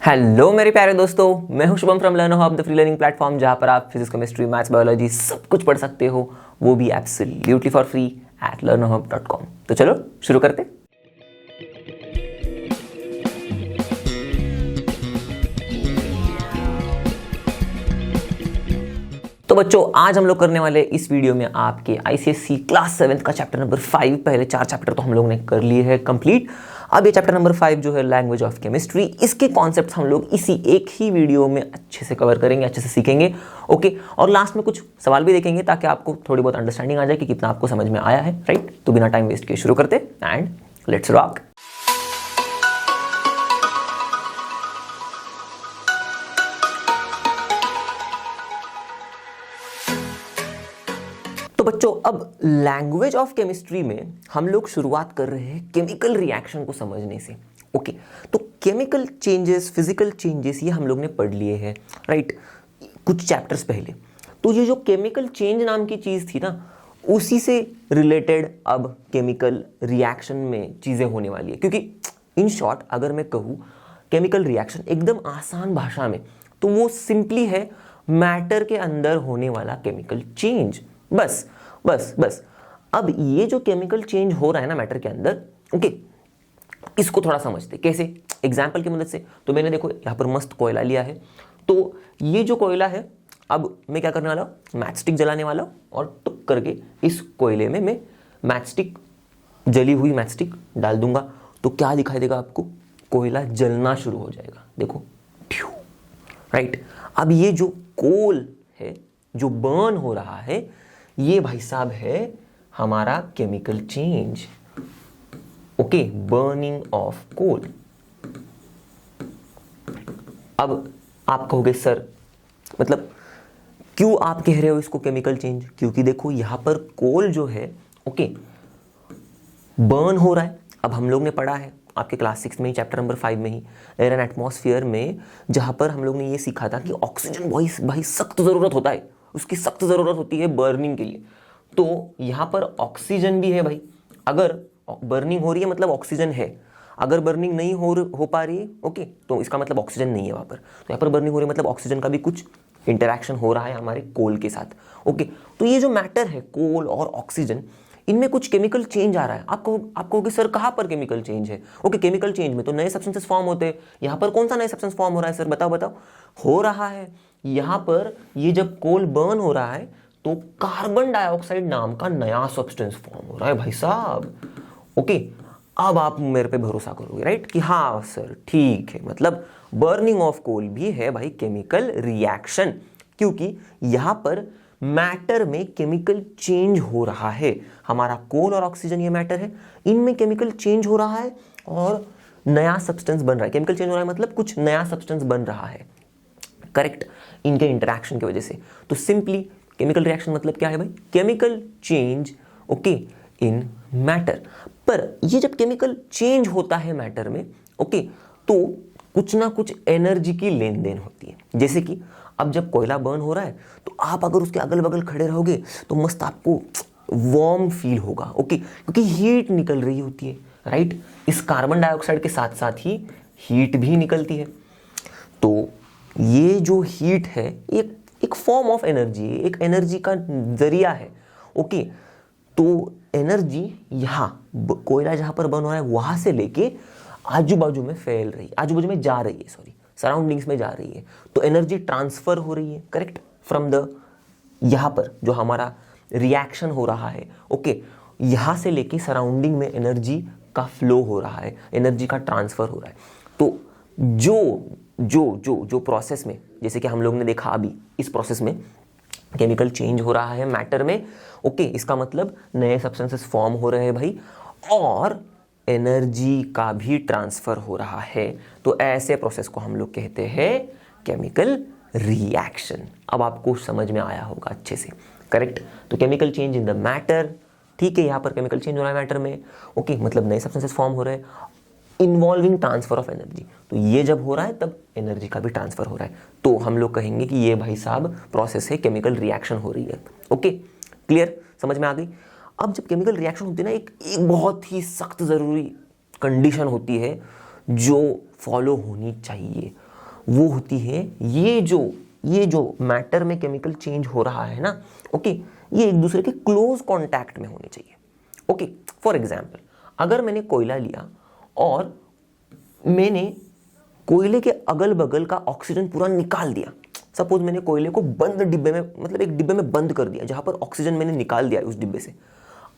Hello मेरे प्यारे दोस्तों, मैं हूं Shubham from learner hub, the free learning platform जहां पर आप फिजिक्स, केमिस्ट्री, मैथ्स, बायोलॉजी सब कुछ पढ़ सकते हो, वो भी absolutely for free at learnerhub.com। तो चलो शुरू करते। तो बच्चों, आज हम लोग करने वाले इस वीडियो में आपके आईसीएसई क्लास 7 का चैप्टर नंबर 5। पहले 4 चैप्टर तो हम लोग ने कर लिए हैं कंप्लीट। अब ये चैप्टर नंबर 5 जो है लैंग्वेज ऑफ केमिस्ट्री, इसके कॉन्सेप्ट्स हम लोग इसी एक ही वीडियो में अच्छे से कवर करेंगे, अच्छे से सीखेंगे। ओके, और लास्ट में कुछ सवाल भी देखेंगे ताकि आपको थोड़ी बहुत अंडरस्टैंडिंग आ जाए कि कितना आपको समझ में आया है। राइट, तो बिना टाइम वेस्ट किए शुरू करते एंड लेट्स रॉक। तो बच्चों, अब लैंग्वेज ऑफ केमिस्ट्री में हम लोग शुरुआत कर रहे हैं केमिकल रिएक्शन को समझने से। ओके, तो केमिकल चेंजेस, फिजिकल चेंजेस ये हम लोग ने पढ़ लिए हैं राइट, कुछ चैप्टर्स पहले। तो ये जो केमिकल चेंज नाम की चीज़ थी ना, उसी से रिलेटेड अब केमिकल रिएक्शन में चीज़ें होने वाली है। क्योंकि इन शॉर्ट अगर मैं कहूँ केमिकल रिएक्शन एकदम आसान भाषा में, तो वो सिंपली है मैटर के अंदर होने वाला केमिकल चेंज। बस बस बस। अब ये जो केमिकल चेंज हो रहा है ना मैटर के अंदर, ओके, इसको थोड़ा समझते कैसे, एग्जाम्पल की मदद से। तो मैंने देखो यहाँ पर मस्त कोयला लिया है। तो ये जो कोयला है, अब मैं क्या करने वाला हूँ, मैच स्टिक जलाने वाला हूँ और टुक करके इस कोयले में मैं मैच स्टिक, जली हुई मैच स्टिक डाल दूंगा। तो क्या दिखाई देगा आपको, कोयला जलना शुरू हो जाएगा। देखो, राइट। अब ये जो कोल है जो बर्न हो रहा है, ये भाई साहब है हमारा chemical change. Okay, burning of coal. अब आप कहोगे सर, मतलब क्यों आप कह रहे हो इसको केमिकल चेंज? क्योंकि देखो यहां पर कोल जो है, ओके, बर्न हो रहा है। अब हम लोग ने पढ़ा है आपके क्लास 6 में ही, चैप्टर नंबर 5 में ही, एयर एंड एटमॉस्फेयर में, जहां पर हम लोग ने ये सीखा था कि ऑक्सीजन भाई सख्त जरूरत होता है, उसकी सख्त जरूरत होती है बर्निंग के लिए। तो यहां पर ऑक्सीजन भी है भाई। अगर बर्निंग हो रही है मतलब ऑक्सीजन है, अगर बर्निंग नहीं हो पा रही है, ओके, तो इसका मतलब ऑक्सीजन नहीं है वहां पर। तो यहाँ पर बर्निंग हो रही है मतलब ऑक्सीजन का भी कुछ इंटरैक्शन हो रहा है हमारे कोल के साथ। ओके, तो ये जो मैटर है कोल और ऑक्सीजन, इनमें कुछ केमिकल चेंज आ रहा है। आप कहोगे सर कहाँ पर केमिकल चेंज है? ओके, केमिकल चेंज में तो नए सब्सटेंसेस फॉर्म होते हैं। यहाँ पर कौन सा नया सब्सटेंस फॉर्म हो रहा है सर, बताओ। हो रहा है यहाँ पर, ये जब कोल बर्न हो रहा है तो कार्बन डाइऑक्साइड नाम का नया सब्सटेंस फॉर्म हो रहा है भाई साहब। ओके, अब आप मेरे पे भरोसा करोगे राइट कि हाँ सर ठीक है, मतलब बर्निंग ऑफ कोल भी है भाई केमिकल रिएक्शन, क्योंकि यहां पर मैटर में केमिकल चेंज हो रहा है। हमारा कोल और ऑक्सीजन ये मैटर है, इनमें केमिकल चेंज हो रहा है और नया सब्सटेंस बन रहा है। केमिकल चेंज हो रहा है मतलब कुछ नया सब्सटेंस बन रहा है, करेक्ट, इनके इंटरैक्शन की वजह से। तो सिंपली केमिकल रिएक्शन मतलब क्या है भाई, केमिकल चेंज, ओके, इन मैटर। पर ये जब केमिकल चेंज होता है मैटर में, ओके, तो कुछ ना कुछ एनर्जी की लेन देन होती है। जैसे कि अब जब कोयला बर्न हो रहा है तो आप अगर उसके अगल बगल खड़े रहोगे तो मस्त आपको वार्म फील होगा, ओके, क्योंकि हीट निकल रही होती है राइट। इस कार्बन डाइऑक्साइड के साथ साथ ही हीट भी निकलती है। तो ये जो हीट है एक फॉर्म ऑफ एनर्जी है, एक एनर्जी का जरिया है। ओके, तो एनर्जी यहाँ कोयला जहां पर बर्न हो रहा है वहां से लेके आजू बाजू में फैल रही है, आजू बाजू में जा रही है, सॉरी, सराउंडिंग्स में जा रही है। तो एनर्जी ट्रांसफर हो रही है, करेक्ट, फ्रॉम द, यहाँ पर जो हमारा रिएक्शन हो रहा है, ओके, यहाँ से लेके सराउंडिंग में एनर्जी का फ्लो हो रहा है, एनर्जी का ट्रांसफर हो रहा है। तो जो जो जो जो प्रोसेस में, जैसे कि हम लोग ने देखा अभी इस प्रोसेस में केमिकल चेंज हो रहा है मैटर में, ओके, इसका मतलब नए सब्सटेंसेस फॉर्म हो रहे हैं भाई, और एनर्जी का भी ट्रांसफर हो रहा है। तो ऐसे प्रोसेस को हम लोग कहते हैं केमिकल रिएक्शन। अब आपको समझ में आया होगा अच्छे से, करेक्ट। तो chemical change in the matter, ठीक है, यहाँ पर केमिकल चेंज हो रहा है मैटर में, ओके, मतलब नए सब्सटेंसेस फॉर्म हो रहे हैं, इन्वॉल्विंग ट्रांसफर ऑफ एनर्जी। तो ये जब हो रहा है तब एनर्जी का भी ट्रांसफर हो रहा है। तो हम लोग कहेंगे कि ये भाई साहब प्रोसेस है, केमिकल रिएक्शन हो रही है। ओके, क्लियर, समझ में आ गई। अब जब केमिकल रिएक्शन होती है ना, एक बहुत ही सख्त जरूरी कंडीशन होती है जो फॉलो होनी चाहिए। वो होती है ये जो मैटर में केमिकल चेंज हो रहा है ना, ओके, ये एक दूसरे के क्लोज कांटेक्ट में होने चाहिए। ओके, फॉर एग्जांपल अगर मैंने कोयला लिया और मैंने कोयले के अगल बगल का ऑक्सीजन पूरा निकाल दिया, सपोज मैंने कोयले को बंद डिब्बे में, मतलब एक डिब्बे में बंद कर दिया जहां पर ऑक्सीजन मैंने निकाल दिया उस डिब्बे से।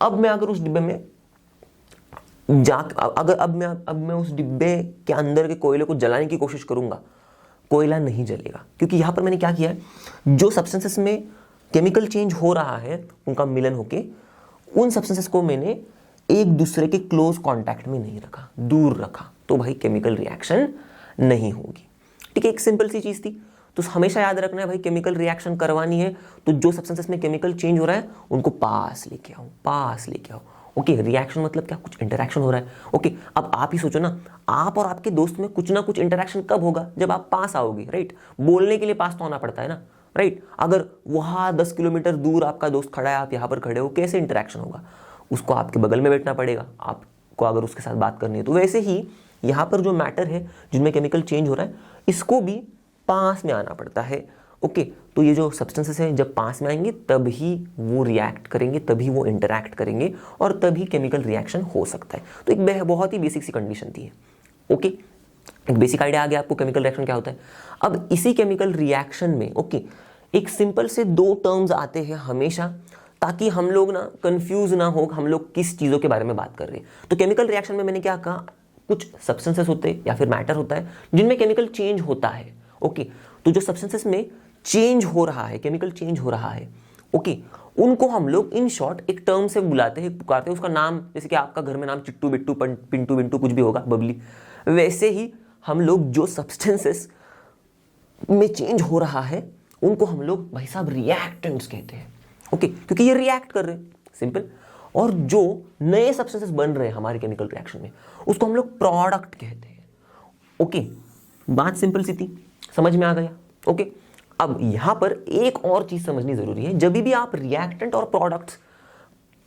अब मैं अगर उस डिब्बे में अब मैं उस डिब्बे के अंदर के कोयले को जलाने की कोशिश करूंगा, कोयला नहीं जलेगा, क्योंकि यहां पर मैंने क्या किया है, जो सब्सटेंसेस में केमिकल चेंज हो रहा है उनका मिलन होके उन सब्सटेंसेस को मैंने एक दूसरे के क्लोज कांटेक्ट में नहीं रखा, दूर रखा, तो भाई केमिकल रिएक्शन नहीं होगी। ठीक है, एक सिंपल सी चीज थी। तो हमेशा याद रखना है भाई, केमिकल रिएक्शन करवानी है तो जो सब्सटेंसेस में केमिकल चेंज हो रहा है उनको पास लेके आओ। ओके, रिएक्शन मतलब क्या, कुछ इंटरेक्शन हो रहा है। ओके, अब आप ही सोचो ना, आप और आपके दोस्त में कुछ ना कुछ इंटरेक्शन कब होगा, जब आप पास आओगे, राइट। बोलने के लिए पास तो आना पड़ता है ना, राइट। अगर वहां 10 किलोमीटर दूर आपका दोस्त खड़ा है, आप यहाँ पर खड़े हो, कैसे इंटरेक्शन होगा, उसको आपके बगल में बैठना पड़ेगा आपको अगर उसके साथ बात करनी है। तो वैसे ही यहाँ पर जो मैटर है जिनमें केमिकल चेंज हो रहा है, इसको भी पास में आना पड़ता है। ओके, तो ये जो सब्सटेंसेस हैं जब पास में आएंगे तभी वो रिएक्ट करेंगे, तभी वो इंटरैक्ट करेंगे और तभी केमिकल रिएक्शन हो सकता है। तो एक बहुत ही बेसिक सी कंडीशन थी। ओके, एक बेसिक आइडिया आ गया आपको केमिकल रिएक्शन क्या होता है। अब इसी केमिकल रिएक्शन में ओके, एक सिंपल से दो टर्म्स आते हैं हमेशा, ताकि हम लोग ना कंफ्यूज ना हो हम लोग किस चीज़ों के बारे में बात कर रहे हैं। तो केमिकल रिएक्शन में मैंने क्या कहा, कुछ सब्सटेंसेस होते हैं या फिर मैटर होता है जिनमें केमिकल चेंज होता है। ओके, तो जो सब्सटेंसेस में चेंज हो रहा है, केमिकल चेंज हो रहा है, ओके, उनको हम लोग इन शॉर्ट एक टर्म से बुलाते हैं, पुकारते हैं। उसका नाम, जैसे कि आपका घर में नाम चिट्टू बिट्टू पिंटू बिंटू कुछ भी होगा, बबली, वैसे ही हम लोग जो सब्सटेंसेस में चेंज हो रहा है उनको हम लोग भाई साहब रिएक्टेंट्स कहते हैं। ओके, क्योंकि ये रिएक्ट कर रहे हैं, सिंपल। और जो नए सब्सटेंसेस बन रहे हैं हमारे केमिकल रिएक्शन में उसको हम लोग प्रोडक्ट कहते हैं। ओके, बात सिंपल सी थी, समझ में आ गया। ओके, अब यहां पर एक और चीज समझनी जरूरी है। जब भी आप रिएक्टेंट और प्रोडक्ट्स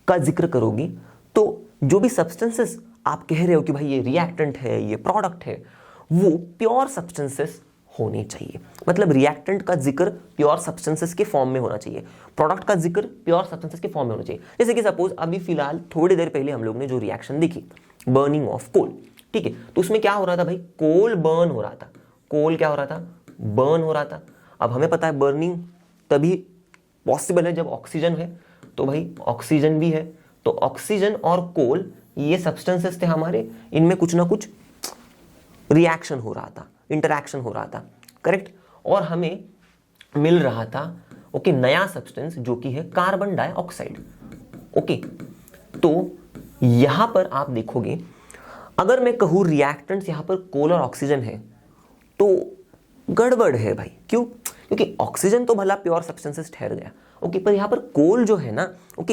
का जिक्र करोगे तो जो भी सब्सटेंसेस आप कह रहे हो कि भाई ये रिएक्टेंट है, ये प्रोडक्ट है, वो प्योर सब्सटेंसेस होने चाहिए। मतलब रिएक्टेंट का जिक्र प्योर सब्सटेंसेस के फॉर्म में होना चाहिए, प्रोडक्ट का जिक्र प्योर सब्सटेंसेस के फॉर्म में होना चाहिए। जैसे कि सपोज अभी फिलहाल थोड़ी देर पहले हम लोग ने जो रिएक्शन देखी, बर्निंग ऑफ कोल, ठीक है, तो उसमें क्या हो रहा था भाई, कोल बर्न हो रहा था। कोल क्या हो रहा था, बर्न हो रहा था। अब हमें पता है बर्निंग तभी पॉसिबल है जब ऑक्सीजन है, तो भाई ऑक्सीजन भी है, तो ऑक्सीजन और कोल ये सब्सटेंसेस थे हमारे, इनमें कुछ ना कुछ रिएक्शन हो रहा था, इंटरैक्शन हो रहा था, करेक्ट। और हमें मिल रहा था ओके नया सब्सटेंस जो कि है कार्बन डाइऑक्साइड। ओके, तो यहां पर आप देखोगे अगर मैं कहूं रिएक्टेंट्स यहां पर कोल और ऑक्सीजन है तो गड़बड़ है भाई। क्यों? क्योंकि ऑक्सीजन तो भला प्योर सब्सटेंसेस ठहर गया, ओके, पर यहां पर कोल जो है ना, ओके,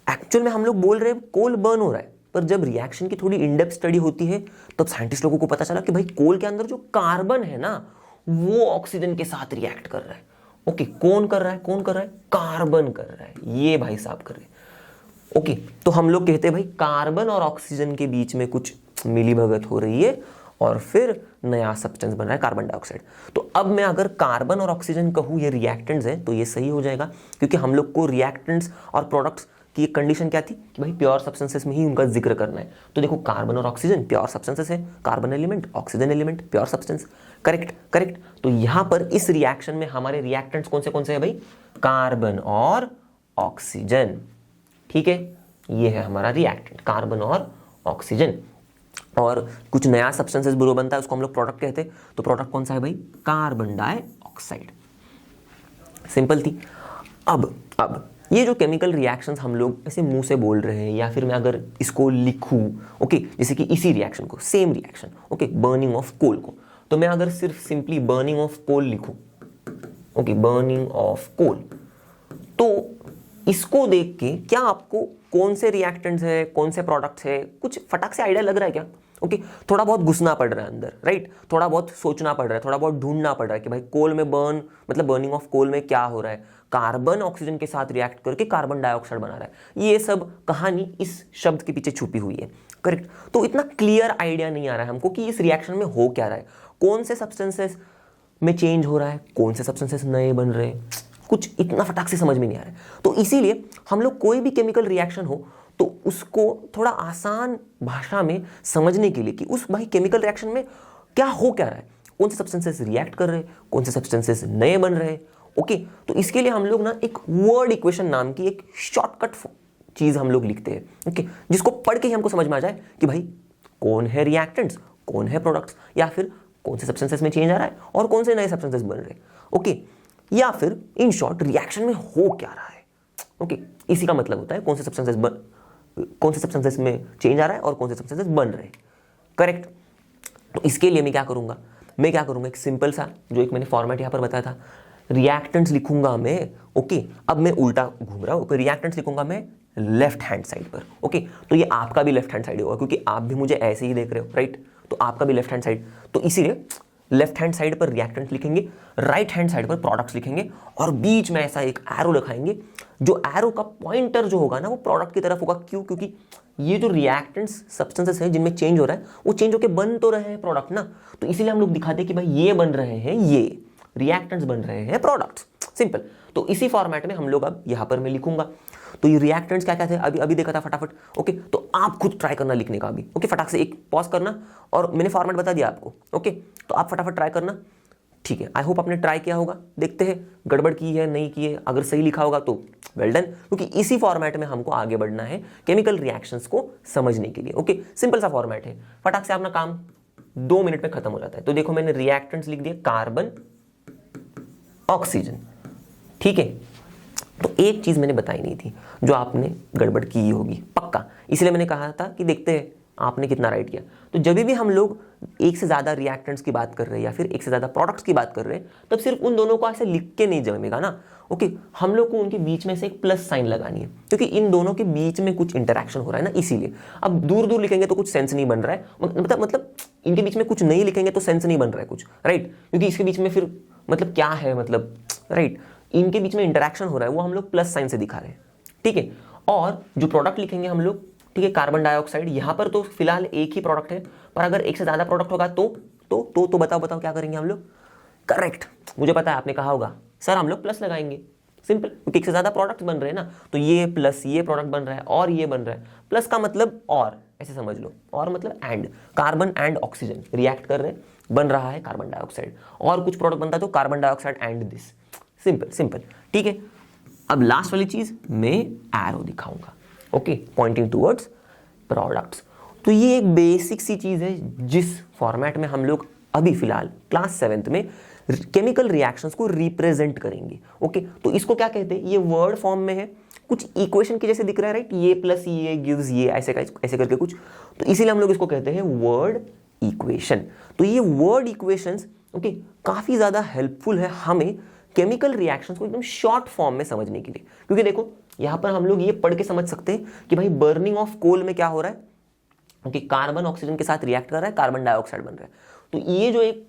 एक्चुअल में हम लोग बोल रहे हैं कोल बर्न हो रहा है, पर जब रिएक्शन की थोड़ी इनडेप्थ स्टडी होती है तब साइंटिस्ट लोगों को पता चला कि भाई कोल के अंदर जो कार्बन है ना वो ऑक्सीजन के साथ रिएक्ट कर रहा है। ओके, कौन कर रहा है, कार्बन कर रहा है, ये भाई साहब कर रहे हैं। ओके, तो हम लोग कहते हैं भाई कार्बन और ऑक्सीजन के बीच में कुछ मिलीभगत हो रही है और फिर नया सब्सटेंस बन रहा है कार्बन डाइऑक्साइड। तो अब मैं अगर कार्बन और ऑक्सीजन कहूं ये रिएक्टेंट्स है तो ये सही हो जाएगा, क्योंकि हम लोग को रिएक्टेंट्स और प्रोडक्ट्स की एक कंडीशन क्या थी कि भाई प्योर सब्सटेंसेस में ही उनका जिक्र करना है। तो देखो कार्बन और ऑक्सीजन प्योर सब्सटेंसेस है, carbon element, oxygen element, pure substance, correct. तो यहां पर इस रिएक्शन में हमारे रिएक्टेंट्स कौन से है भाई, कार्बन और ऑक्सीजन। ठीक है, ये है हमारा रिएक्टेंट, कार्बन और ऑक्सीजन। और कुछ नया सब्सटेंसेस ब्रो बनता है उसको हम लोग प्रोडक्ट कहते हैं। तो प्रोडक्ट कौन सा है भाई, कार्बन डाइऑक्साइड। सिंपल थी। अब ये जो केमिकल रिएक्शंस हम लोग ऐसे मुंह से बोल रहे हैं या फिर मैं अगर इसको लिखूं, ओके, जैसे कि इसी रिएक्शन को, same reaction, okay, burning of coal को, तो मैं अगर सिर्फ सिंपली बर्निंग ऑफ कोल लिखूं, ओके, बर्निंग ऑफ कोल, तो इसको देख के क्या आपको कौन से रिएक्टेंट्स है, कौन से प्रोडक्ट्स है, कुछ फटाक से आइडिया लग रहा है क्या? ओके, थोड़ा बहुत घुसना पड़ रहा है अंदर, राइट, थोड़ा बहुत सोचना पड़ रहा है, थोड़ा बहुत ढूंढना पड़ रहा है कि भाई कोल में मतलब बर्निंग ऑफ कोल में क्या हो रहा है, कार्बन ऑक्सीजन के साथ रिएक्ट करके कार्बन डाइऑक्साइड बना रहा है। ये सब कहानी इस शब्द के पीछे छुपी हुई है, करेक्ट। तो इतना क्लियर आइडिया नहीं आ रहा है हमको कि इस रिएक्शन में हो क्या रहा है, कौन से सब्सटेंसेस में चेंज हो रहा है, कौन से सब्सटेंसेस नए बन रहे हैं, कुछ इतना फटाक से समझ में नहीं आ रहा है। तो इसीलिए हम लोग कोई भी केमिकल रिएक्शन हो तो उसको थोड़ा आसान भाषा में समझने के लिए कि उस भाई केमिकल रिएक्शन में क्या हो क्या रहा है, कौन से सब्सटेंसेस रिएक्ट कर रहे हैं, कौन से सब्सटेंसेस नए बन रहे हैं। ओके, तो इसके लिए हम लोग ना एक वर्ड इक्वेशन नाम की एक शॉर्टकट चीज हम लोग लिखते हैं, ओके, जिसको पढ़ के ही हमको समझ में आ जाए कि भाई कौन है रिएक्टेंट्स, कौन है प्रोडक्ट्स, या फिर कौन से सब्सटेंसेस में चेंज आ रहा है और कौन से नए सब्सटेंसेस बन रहे हैं। ओके, या फिर इन शॉर्ट रिएक्शन में हो क्या रहा है। ओके, इसी का मतलब होता है कौन से सब्सटेंसेस में चेंज आ रहा है और कौन से सब्सटेंसेस बन रहे हैं। करेक्ट। तो इसके लिए मैं क्या करूंगा, एक सिंपल सा जो एक मैंने फॉर्मेट यहां पर बताया था, रिएक्टेंट्स लिखूंगा मैं। ओके, अब मैं उल्टा घूम रहा हूं, रिएक्टेंट्स लिखूंगा मैं लेफ्ट हैंड साइड पर। ओके, तो ये आपका भी लेफ्ट हैंड साइड होगा क्योंकि आप भी मुझे ऐसे ही देख रहे हो, राइट। तो आपका भी लेफ्ट हैंड साइड, तो इसीलिए लेफ्ट हैंड साइड पर रिएक्टेंट्स लिखेंगे, राइट हैंड साइड पर प्रोडक्ट्स लिखेंगे, और बीच में ऐसा एक एरो लिखाएंगे। जो एरो का पॉइंटर जो होगा ना वो प्रोडक्ट की तरफ होगा। क्यों? क्योंकि ये जो रिएक्टेंट्स सब्सटेंसेस हैं जिनमें चेंज हो रहा है वो चेंज होकर बन तो रहे हैं प्रोडक्ट ना, तो इसीलिए हम लोग दिखाते हैं कि भाई ये बन रहे हैं, ये रिएक्टेंट्स बन रहे हैं प्रोडक्ट्स। सिंपल। तो इसी फॉर्मेट में हम लोग अब यहां पर मैं लिखूंगा। तो ये रिएक्टेंट्स क्या क्या थे अभी देखा था फटाफट। ओके, तो आप खुद ट्राई करना लिखने का अभी। ओके, फटाक से एक पॉज करना, और मैंने फॉर्मेट बता दिया आपको। ओके, तो आप फटाफट ट्राई करना। ठीक है, आई होप आपने ट्राई किया होगा। देखते हैं गड़बड़ की है नहीं की है, अगर सही लिखा होगा तो वेल डन, क्योंकि इसी फॉर्मेट में हमको आगे बढ़ना है केमिकल रिएक्शंस को समझने के लिए। ओके, सिंपल सा फॉर्मेट है, फटाक से अपना काम 2 मिनट में खत्म हो जाता है। तो देखो मैंने रिएक्टेंट्स लिख दिया, कार्बन ऑक्सीजन। ठीक है, तो एक चीज मैंने बताई नहीं थी जो आपने गड़बड़ की होगी पक्का, इसलिए मैंने कहा था कि देखते हैं आपने कितना राइट किया। तो जब भी हम लोग एक से ज्यादा रिएक्टेंट्स की बात कर रहे हैं या फिर एक से ज्यादा प्रोडक्ट्स की बात कर रहे हैं, तब सिर्फ उन दोनों को ऐसे लिख के नहीं जमेगा ना। ओके, हम लोग को उनके बीच में से एक प्लस साइन लगानी है, क्योंकि इन दोनों के बीच में कुछ इंटरेक्शन हो रहा है ना, इसीलिए। अब दूर दूर लिखेंगे तो कुछ सेंस नहीं बन रहा है, मतलब इनके बीच में कुछ नहीं लिखेंगे तो सेंस नहीं बन रहा है कुछ, राइट। क्योंकि इसके बीच में फिर मतलब क्या है, मतलब राइट, इनके बीच में इंटरेक्शन हो रहा है वो हम लोग प्लस साइन से दिखा रहे हैं। ठीक है, और जो प्रोडक्ट लिखेंगे हम लोग, ठीक है, कार्बन डाइऑक्साइड, यहां पर तो फिलहाल एक ही प्रोडक्ट है, पर अगर एक से ज्यादा प्रोडक्ट होगा तो बताओ क्या करेंगे हम लोग। करेक्ट, मुझे पता है आपने कहा होगा सर हम लोग प्लस लगाएंगे। सिंपल, क्योंकि एक से ज्यादा प्रोडक्ट बन रहे हैं ना, तो ये प्लस ये प्रोडक्ट बन रहा है और ये बन रहा है। प्लस का मतलब और, ऐसे समझ लो, और मतलब and, carbon and oxygen react कर रहे हैं, बन रहा है कार्बन डाइऑक्साइड, और कुछ प्रोडक्ट बनता है तो carbon dioxide and this. Simple. ठीक है, अब लास्ट वाली चीज मैं एरो दिखाऊंगा। Okay, pointing towards products. तो ये एक बेसिक सी चीज है जिस फॉर्मेट में हम लोग अभी फिलहाल क्लास 7th में केमिकल रिएक्शंस को रिप्रेजेंट करेंगे। ओके, तो इसको क्या कहते हैं, ये वर्ड फॉर्म में है, कुछ इक्वेशन के जैसे दिख रहा है, राइट, ये प्लस ये गिव्स ये, ऐसे करके कुछ, तो इसीलिए हम लोग इसको कहते हैं वर्ड इक्वेशन। तो ये वर्ड इक्वेशंस ओके काफी ज्यादा हेल्पफुल है हमें केमिकल रिएक्शंस को एकदम शॉर्ट फॉर्म में समझने के लिए। क्योंकि देखो यहां पर हम लोग ये पढ़ के समझ सकते हैं कि भाई बर्निंग ऑफ कोल में क्या हो रहा है, क्योंकि कार्बन ऑक्सीजन के साथ रिएक्ट कर रहा है, कार्बन डाइऑक्साइड बन रहा है। तो ये जो एक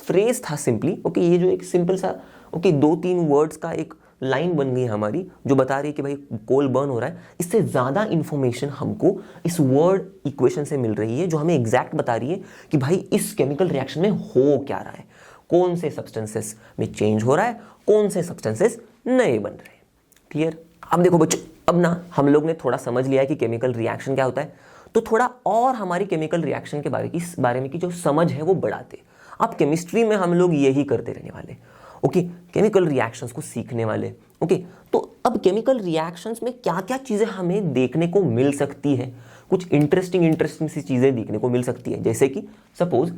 फ्रेज था सिंपली, ओके, ये जो एक सिंपल सा ओके 2-3 वर्ड्स का एक लाइन बन गई हमारी जो बता रही है कि भाई कोल बर्न हो रहा है। इससे ज्यादा इंफॉर्मेशन हमको इस वर्ड इक्वेशन से मिल रही है जो हमें एग्जैक्ट बता रही है कि भाई इस केमिकल रिएक्शन में हो क्या रहा है, कौन से सब्सटेंसेस में चेंज हो रहा है, कौन से सब्सटेंसेस नए बन रहे हैं। क्लियर? अब देखो बच्चों, अब ना हम लोग ने थोड़ा समझ लिया है कि केमिकल रिएक्शन क्या होता है, तो थोड़ा और हमारी केमिकल रिएक्शन के बारे में की जो समझ है वो बढ़ाते। अब केमिस्ट्री में हम लोग यही करते रहने वाले, ओके, केमिकल रिएक्शंस को सीखने वाले। ओके, तो अब केमिकल रिएक्शंस में क्या क्या चीजें हमें देखने को मिल सकती है, कुछ इंटरेस्टिंग सी चीजें देखने को मिल सकती है। जैसे कि सपोज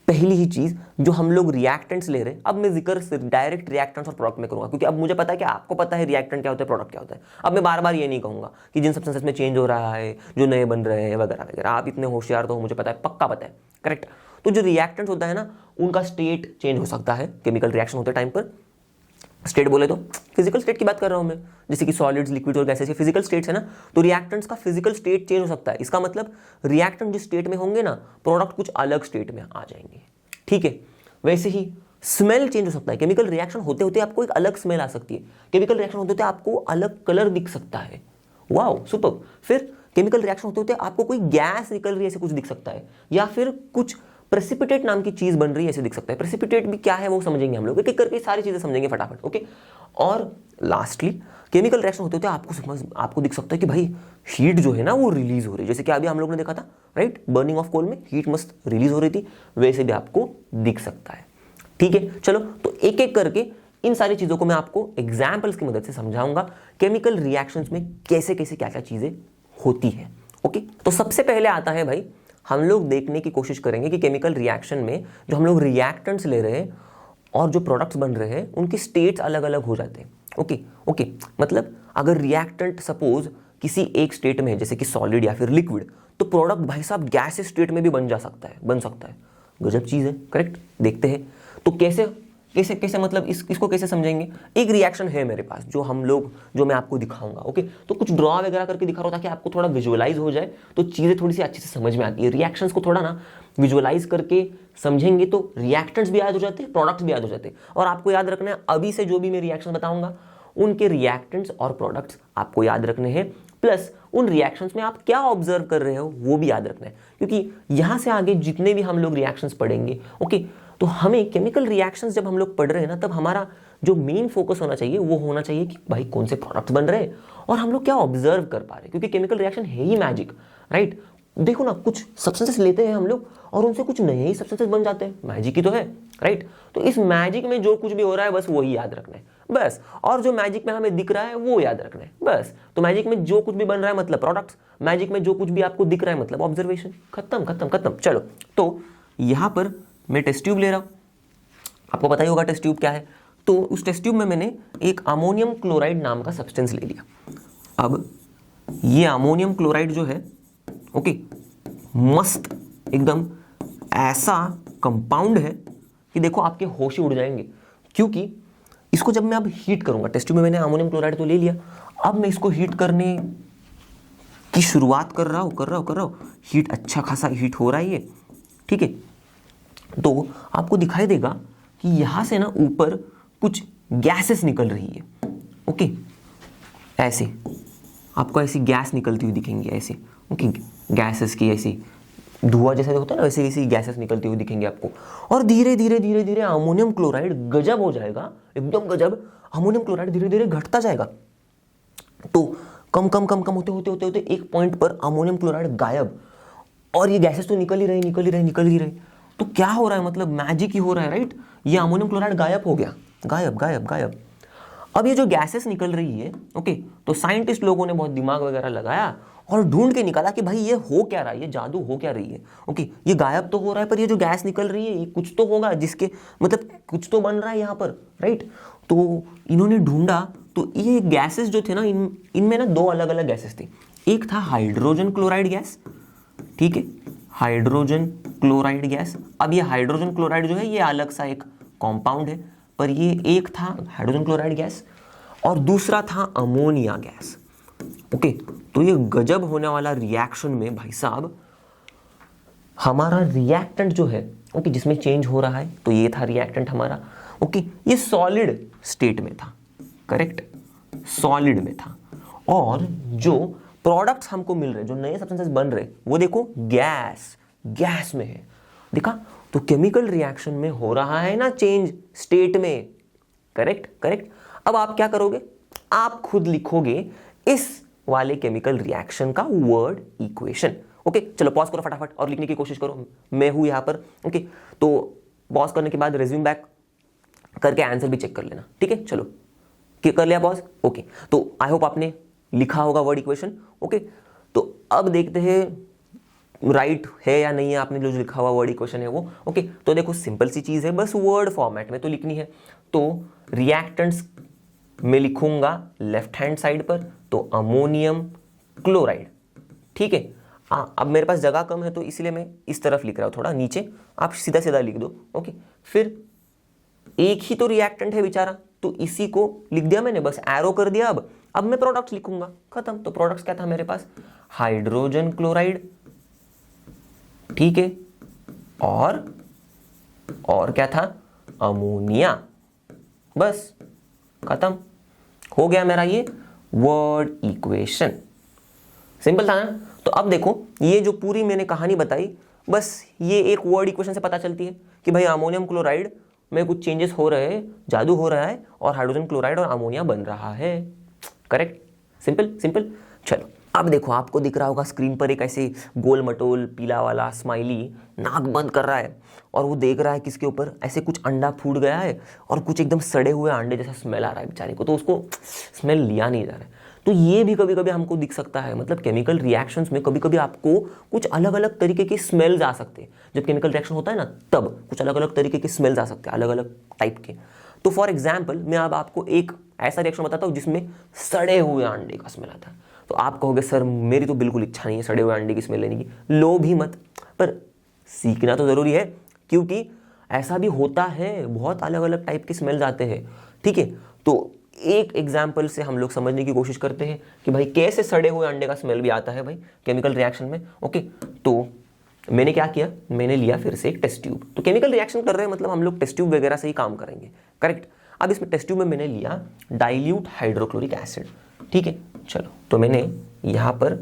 पहली ही चीज जो हम लोग रिएक्टेंट्स ले रहे हैं, अब मैं जिक्र डायरेक्ट रिएक्टेंट्स और प्रोडक्ट में करूंगा, क्योंकि अब मुझे पता है कि आपको पता है रिएक्टेंट क्या होता है, प्रोडक्ट क्या होता है। अब मैं बार बार ये नहीं कहूंगा कि जिन सब्सटेंसेस में चेंज हो रहा है, जो नए बन रहे हैं वगैरह वगैरह, आप इतने होशियार तो हो, मुझे पता है, पक्का पता है। करेक्ट? तो जो रिएक्टेंट्स होता है ना, उनका स्टेट चेंज हो सकता है केमिकल रिएक्शन होते टाइम पर। स्टेट बोले तो फिजिकल स्टेट की बात कर रहा हूं मैं, जैसे कि सॉलिड्स, लिक्विड और गैसेस, फिजिकल स्टेट्स है ना, तो रिएक्टेंट्स का फिजिकल स्टेट चेंज हो सकता है। इसका मतलब रिएक्टेंट जिस स्टेट में होंगे ना, प्रोडक्ट कुछ अलग स्टेट में आ जाएंगे। ठीक है, वैसे ही स्मेल चेंज हो सकता है, केमिकल रिएक्शन होते होते आपको एक अलग स्मेल आ सकती है, केमिकल रिएक्शन होते होते आपको अलग कलर दिख सकता है। Wow, super. फिर केमिकल रिएक्शन होते होते आपको कोई गैस निकल रही है ऐसे कुछ दिख सकता है, या फिर कुछ प्रेसिपिटेट नाम की चीज बन रही है, ऐसे दिख सकता है। प्रेसिपिटेट भी क्या है वो समझेंगे हम लोग, एक एक करके सारी चीजें समझेंगे फटाफट। ओके, और लास्टली केमिकल रिएक्शन होते होते आपको दिख सकता है कि भाई हीट जो है ना वो रिलीज हो रही है, जैसे कि अभी हम लोग ने देखा था, राइट, बर्निंग ऑफ कोल में हीट मस्त रिलीज हो रही थी, वैसे भी आपको दिख सकता है। ठीक है, चलो तो एक एक करके इन सारी चीजों को मैं आपको एग्जाम्पल्स की मदद से समझाऊंगा, केमिकल रिएक्शंस में कैसे कैसे क्या क्या चीजें होती है। ओके, तो सबसे पहले आता है भाई, हम लोग देखने की कोशिश करेंगे कि केमिकल रिएक्शन में जो हम लोग रिएक्टेंट्स ले रहे हैं और जो प्रोडक्ट्स बन रहे हैं उनकी स्टेट्स अलग अलग हो जाते हैं। ओके, मतलब अगर रिएक्टेंट सपोज किसी एक स्टेट में है, जैसे कि सॉलिड या फिर लिक्विड, तो प्रोडक्ट भाई साहब गैस स्टेट में भी बन सकता है। गजब चीज है, करेक्ट। देखते हैं तो कैसे कैसे कैसे मतलब इसको कैसे समझेंगे। एक रिएक्शन है मेरे पास जो मैं आपको दिखाऊंगा। ओके, तो कुछ ड्रॉ वगैरह करके दिखा रहा हूं ताकि आपको थोड़ा विजुअलाइज हो जाए, तो चीजें थोड़ी सी अच्छे से समझ में आती है। रिएक्शंस को थोड़ा ना विजुअलाइज करके समझेंगे तो रिएक्टेंट्स भी याद हो जाते हैं, प्रोडक्ट्स भी याद हो जाते हैं। और आपको याद रखना है, अभी से जो भी मैं रिएक्शन बताऊंगा उनके रिएक्टेंट्स और प्रोडक्ट्स आपको याद रखने हैं, प्लस उन रिएक्शंस में आप क्या ऑब्जर्व कर रहे हो वो भी याद रखना है, क्योंकि यहां से आगे जितने भी हम लोग रिएक्शंस पढ़ेंगे, ओके, तो हमें केमिकल रिएक्शंस जब हम लोग पढ़ रहे हैं ना, तब हमारा जो मेन फोकस होना चाहिए वो होना चाहिए कि भाई कौन से प्रोडक्ट्स बन रहे हैं और हम लोग क्या ऑब्जर्व कर पा रहे हैं, क्योंकि केमिकल रिएक्शन है ही मैजिक, राइट। देखो ना, कुछ सब्सटेंसेस लेते हैं हम लोग और उनसे कुछ नए ही सब्सटेंसेस बन जाते हैं, मैजिक ही तो है, राइट। तो इस मैजिक में जो कुछ भी हो रहा है बस वही याद रखना है, बस। और जो मैजिक में हमें दिख रहा है वो याद रखना है, बस। तो मैजिक में जो कुछ भी बन रहा है मतलब प्रोडक्ट्स, मैजिक में जो कुछ भी आपको दिख रहा है मतलब ऑब्जर्वेशन। खत्म खत्म खत्म। चलो, तो यहां पर मैं टेस्ट ट्यूब ले रहा हूं, आपको पता ही होगा टेस्ट ट्यूब क्या है। तो उस टेस्ट ट्यूब में मैंने एक अमोनियम क्लोराइड नाम का सब्सटेंस ले लिया। अब ये अमोनियम क्लोराइड जो है, ओके, मस्त एकदम ऐसा कंपाउंड है कि देखो आपके होश ही उड़ जाएंगे, क्योंकि इसको जब मैं अब हीट करूंगा, टेस्ट ट्यूब में मैंने अमोनियम क्लोराइड तो ले लिया, अब मैं इसको हीट करने की शुरुआत कर रहा हूं। हीट अच्छा खासा हीट हो रहा है ये, ठीक है। तो आपको दिखाई देगा कि यहां से ना ऊपर कुछ गैसेस निकल रही है, ओके, ऐसे आपको ऐसी गैस निकलती हुई दिखेंगी, ऐसे, ओके, गैसेस की ऐसी धुआं जैसा होता है ना, वैसे ऐसी गैसेस निकलती हुई दिखेंगे आपको। और धीरे धीरे अमोनियम क्लोराइड गजब हो जाएगा, एकदम गजब। अमोनियम क्लोराइड धीरे धीरे घटता जाएगा, तो कम होते एक पॉइंट पर अमोनियम क्लोराइड गायब, और ये गैसेस तो निकल ही रही। तो क्या हो रहा है, मतलब मैजिक ही हो रहा है, राइट। ये अमोनियम क्लोराइड गायब हो गया, गायब। अब ये जो गैसेस निकल रही है, ओके, तो साइंटिस्ट लोगों ने बहुत दिमाग वगैरह लगाया और ढूंढ के निकाला कि भाई ये हो क्या रहा है, ये जादू हो क्या रही है। ओके, ये गायब तो हो रहा है, पर ये जो गैस निकल रही है ये कुछ तो होगा, जिसके मतलब कुछ तो बन रहा है यहाँ पर, राइट। तो इन्होंने ढूंढा, तो ये गैसेस जो थे ना, इनमें ना दो अलग अलग गैसेस थी। एक था हाइड्रोजन क्लोराइड गैस, ठीक है, हाइड्रोजन क्लोराइड गैस। अब ये हाइड्रोजन क्लोराइड जो है ये अलग सा एक कॉम्पाउंड है, पर ये एक था हाइड्रोजन क्लोराइड गैस और दूसरा था अमोनिया गैस। ओके, तो ये गजब होने वाला रिएक्शन में भाई साहब हमारा रिएक्टेंट जो है, ओके, जिसमें चेंज हो रहा है, तो ये था रिएक्टेंट हमारा, ओके, ये सॉलिड स्टेट में था, करेक्ट, सॉलिड में था। और जो प्रोडक्ट्स हमको मिल रहे, जो नए सब्सटेंसेस बन रहे, वो देखो गैस में है, देखा। तो केमिकल रिएक्शन में हो रहा है ना चेंज स्टेट में, करेक्ट। अब आप क्या करोगे, आप खुद लिखोगे इस वाले केमिकल रिएक्शन का वर्ड इक्वेशन। ओके, चलो पॉज करो फटाफट और लिखने की कोशिश करो, मैं हूं यहां पर। ओके, तो पॉज करने के बाद रिज्यूम बैक करके आंसर भी चेक कर लेना, ठीक है। चलो कर लिया पॉज, ओके। तो आई होप आपने लिखा होगा वर्ड इक्वेशन। ओके, तो अब देखते हैं राइट है या नहीं है आपने जो लिखा हुआ वर्ड इक्वेशन है वो। ओके, तो देखो सिंपल सी चीज है, बस वर्ड फॉर्मेट में तो लिखनी है। तो रिएक्टेंट्स में लिखूंगा लेफ्ट हैंड साइड पर, तो अमोनियम क्लोराइड, ठीक है। अब मेरे पास जगह कम है तो इसलिए मैं इस तरफ लिख रहा हूं, थोड़ा नीचे आप सीधा लिख दो। ओके, फिर एक ही तो रिएक्टेंट है बेचारा, तो इसी को लिख दिया मैंने, बस एरो कर दिया। अब मैं प्रोडक्ट्स लिखूंगा, खत्म। तो प्रोडक्ट्स क्या था मेरे पास, हाइड्रोजन क्लोराइड, ठीक है, और क्या था, अमोनिया, बस खत्म हो गया मेरा ये वर्ड इक्वेशन। सिंपल था ना। तो अब देखो ये जो पूरी मैंने कहानी बताई, बस ये एक वर्ड इक्वेशन से पता चलती है कि भाई अमोनियम क्लोराइड में कुछ चेंजेस हो रहे हैं, जादू हो रहा है और हाइड्रोजन क्लोराइड और अमोनिया बन रहा है। Correct, simple simple. चलो अब देखो, आपको दिख रहा होगा स्क्रीन पर एक ऐसे गोल मटोल पीला वाला स्माइली नाक बंद कर रहा है और वो देख रहा है किसके ऊपर, ऐसे कुछ अंडा फूट गया है और कुछ एकदम सड़े हुए अंडे जैसा स्मेल आ रहा है बेचारे को, तो उसको स्मेल लिया नहीं जा रहा है। तो ये भी कभी कभी हमको दिख सकता है, मतलब केमिकल रिएक्शंस में कभी कभी आपको कुछ अलग अलग तरीके के स्मेल्स आ सकते हैं। जब केमिकल रिएक्शन होता है ना, तब कुछ अलग अलग तरीके के स्मेल्स आ सकते हैं, अलग अलग टाइप के। तो फॉर एग्जाम्पल मैं अब आपको एक ऐसा रिएक्शन बताता हूँ जिसमें सड़े हुए अंडे का स्मेल आता है। तो आप कहोगे सर मेरी तो बिल्कुल इच्छा नहीं है सड़े हुए अंडे की स्मेल लेने की। लो भी मत, पर सीखना तो जरूरी है, क्योंकि ऐसा भी होता है, बहुत अलग अलग टाइप के स्मेल्स आते हैं। ठीक है, तो एक एग्जाम्पल से हम लोग समझने की कोशिश करते हैं कि भाई कैसे सड़े हुए अंडे का स्मेल भी आता है भाई केमिकल रिएक्शन में। ओके, तो मैंने क्या किया, मैंने लिया फिर से एक टेस्ट ट्यूब। तो केमिकल रिएक्शन कर रहे हैं मतलब हम लोग टेस्ट ट्यूब वगैरह से ही काम करेंगे। करेक्ट। अब इसमें टेस्ट ट्यूब में मैंने लिया डाइल्यूट हाइड्रोक्लोरिक एसिड। ठीक है, चलो तो मैंने यहाँ पर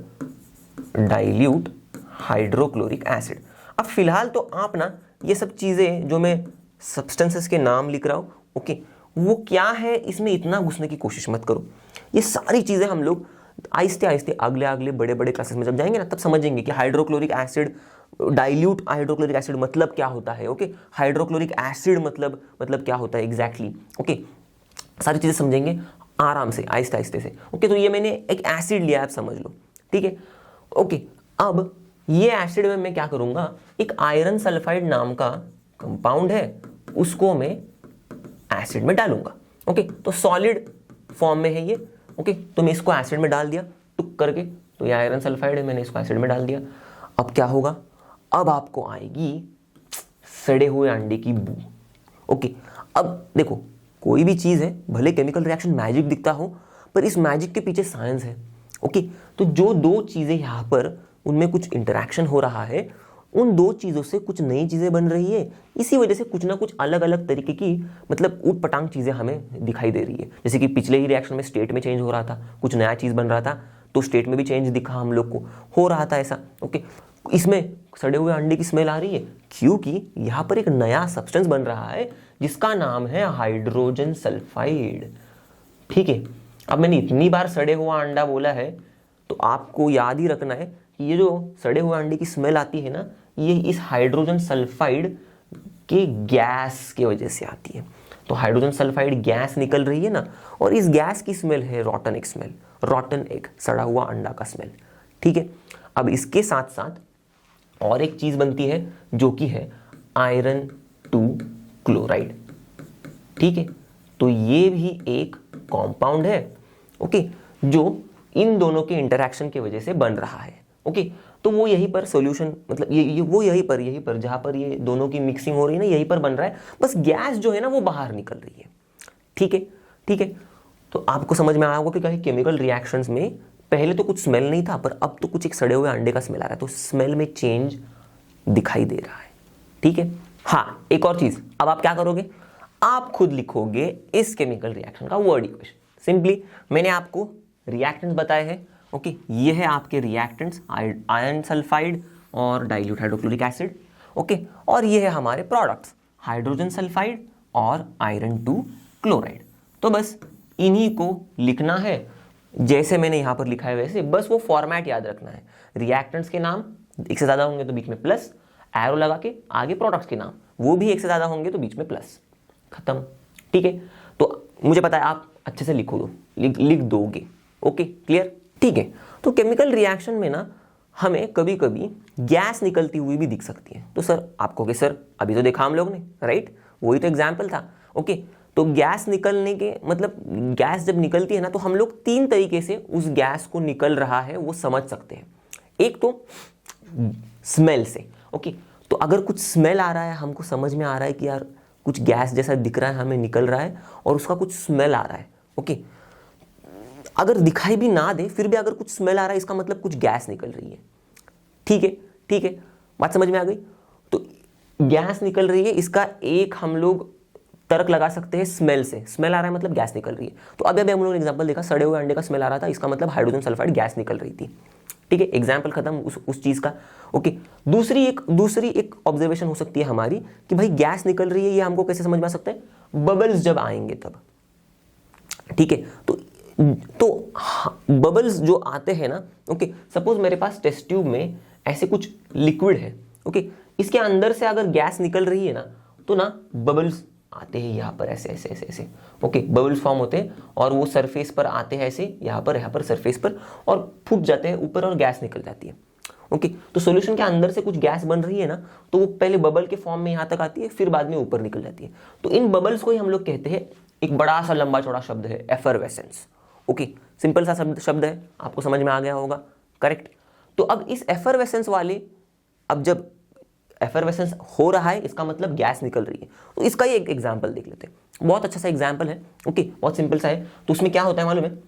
डाइल्यूट हाइड्रोक्लोरिक एसिड। अब फिलहाल तो आप ना ये सब चीज़ें जो मैं सब्सटेंसेस के नाम लिख रहा हूँ, ओके, वो क्या है इसमें इतना घुसने की कोशिश मत करो। ये सारी चीज़ें हम लोग आहिस्ते आहिस्ते अगले अगले बड़े बड़े क्लासेस में जब जाएंगे ना, तब समझेंगे कि hydrochloric acid, dilute hydrochloric acid मतलब क्या होता है। ओके, हाइड्रोक्लोरिक एसिड मतलब क्या होता है एग्जैक्टली। ओके, सारी चीज़ें समझेंगे आराम से, आहिस्ते आहिस्ते से। ओके, तो ये मैंने एक एसिड लिया है, आप समझ लो। ठीक है, ओके, अब ये एसिड में मैं क्या करूँगा, एक आयरन सल्फाइड नाम का कंपाउंड है, उसको मैं एसिड में डालूंगा। ओके, तो सॉलिड फॉर्म में है ये। ओके, तो मैं इसको एसिड में डाल दिया टुक करके, तो ये आयरन सल्फाइड है, मैंने इसको एसिड में डाल दिया। अब क्या होगा, अब आपको आएगी सड़े हुए अंडे की बू। ओके, अब देखो कोई भी चीज़ है, भले केमिकल रिएक्शन मैजिक दिखता हो, पर इस मैजिक के पीछे साइंस है। ओके, तो जो दो चीज़ें यहाँ पर उनमें कुछ इंटरेक्शन हो रहा है, उन दो चीज़ों से कुछ नई चीज़ें बन रही है। इसी वजह से कुछ ना कुछ अलग अलग तरीके की मतलब ऊट पटांग चीज़ें हमें दिखाई दे रही है। जैसे कि पिछले ही रिएक्शन में स्टेट में चेंज हो रहा था, कुछ नया चीज़ बन रहा था, तो स्टेट में भी चेंज दिखा हम लोग को, हो रहा था ऐसा। ओके, इसमें सड़े हुए अंडे की स्मेल आ रही है क्योंकि यहाँ पर एक नया सब्सटेंस बन रहा है जिसका नाम है हाइड्रोजन सल्फाइड। ठीक है, अब मैंने इतनी बार सड़े हुआ अंडा बोला है, तो आपको याद ही रखना है कि ये जो सड़े हुए अंडे की स्मेल आती है ना, ये इस हाइड्रोजन सल्फाइड के गैस की वजह से आती है। तो हाइड्रोजन सल्फाइड गैस निकल रही है ना, और इस गैस की स्मेल है रॉटन एग स्मेल, रॉटन एग, सड़ा हुआ अंडा का स्मेल। ठीक है, अब इसके साथ साथ और एक चीज बनती है जो कि है आयरन 2 क्लोराइड। ठीक है, तो ये भी एक कंपाउंड है। ओके, जो इन दोनों के इंटरेक्शन की वजह से बन रहा है। ओके, तो वो यहीं पर सॉल्यूशन, मतलब वो यहीं पर जहां पर ये दोनों की मिक्सिंग हो रही है ना, यहीं पर बन रहा है, बस गैस जो है ना वो बाहर निकल रही है। ठीक है, ठीक है, तो आपको समझ में आया होगा कि क्या केमिकल रिएक्शंस में पहले तो कुछ स्मेल नहीं था, पर अब तो कुछ एक सड़े हुए अंडे का स्मेल आ रहा है, तो स्मेल में चेंज दिखाई दे रहा है। ठीक है, हाँ, एक और चीज, अब आप क्या करोगे, आप खुद लिखोगे इस केमिकल रिएक्शन का वर्ड इक्वेशन। सिंपली मैंने आपको रिएक्टेंट्स बताए हैं। ओके, ये है आपके रिएक्टेंट्स, आयरन सल्फाइड और डाइल्यूट हाइड्रोक्लोरिक एसिड। ओके, और ये है हमारे प्रोडक्ट्स, हाइड्रोजन सल्फाइड और आयरन 2 क्लोराइड। तो बस इन्हीं को लिखना है जैसे मैंने यहां पर लिखा है वैसे, बस वो फॉर्मेट याद रखना है। रिएक्टेंट्स के नाम एक से ज्यादा होंगे तो बीच में प्लस, एरो लगा के आगे प्रोडक्ट्स के नाम, वो भी एक से ज्यादा होंगे तो बीच में प्लस, खत्म। ठीक है, तो मुझे पता है आप अच्छे से लिखो, लिख दोगे। Okay, clear. ठीक है, तो केमिकल रिएक्शन में ना हमें कभी कभी गैस निकलती हुई भी दिख सकती है। तो सर आप कहोगे सर अभी तो देखा हम लोग ने, राइट, वही तो एग्जाम्पल था। ओके, तो गैस निकलने के मतलब गैस जब निकलती है ना, तो हम लोग 3 तरीके से उस गैस को निकल रहा है वो समझ सकते हैं। एक तो स्मेल से। ओके, तो अगर कुछ स्मेल आ रहा है, हमको समझ में आ रहा है कि यार कुछ गैस जैसा दिख रहा है हमें निकल रहा है और उसका कुछ स्मेल आ रहा है। ओके, अगर दिखाई भी ना दे फिर भी अगर कुछ स्मेल आ रहा है, इसका मतलब कुछ गैस निकल रही है। ठीक है, ठीक है, बात समझ में आ गई। तो गैस निकल रही है, इसका एक हम लोग तर्क लगा सकते हैं स्मेल से, स्मेल आ रहा है मतलब गैस निकल रही है। तो अभी हम लोगों ने एग्जांपल देखा, सड़े हुए अंडे का स्मेल आ रहा था, इसका मतलब हाइड्रोजन सल्फाइड गैस निकल रही थी। ठीक है, एग्जाम्पल खत्म उस चीज का। ओके, दूसरी एक ऑब्जर्वेशन हो सकती है हमारी कि भाई गैस निकल रही है, ये हमको कैसे समझ में आ सकता है, बबल्स जब आएंगे तब। ठीक है, तो बबल्स जो आते हैं ना, ओके, सपोज मेरे पास टेस्ट ट्यूब में ऐसे कुछ लिक्विड है, ओके, इसके अंदर से अगर गैस निकल रही है ना, तो ना बबल्स आते हैं यहाँ पर ऐसे ऐसे ऐसे ऐसे, ओके, बबल्स फॉर्म होते हैं और वो सरफेस पर आते हैं ऐसे, यहाँ पर सरफेस पर, और फूट जाते हैं ऊपर और गैस निकल जाती है। ओके, तो सॉल्यूशन के अंदर से कुछ गैस बन रही है ना, तो वो पहले बबल के फॉर्म में यहाँ तक आती है, फिर बाद में ऊपर निकल जाती है। तो इन बबल्स को ही हम लोग कहते हैं, एक बड़ा सा लंबा चौड़ा शब्द है एफरवेसेंस। ओके, सिंपल सा शब्द है, आपको समझ में आ गया होगा, करेक्ट। तो अब इस एफरवेसेंस वाले, अब जब एफरवेसेंस हो रहा है इसका मतलब गैस निकल रही है, तो इसका ही एक एग्जांपल देख लेते हैं। बहुत अच्छा सा एग्जांपल है, ओके, बहुत सिंपल सा है। तो उसमें क्या होता है मालूम है,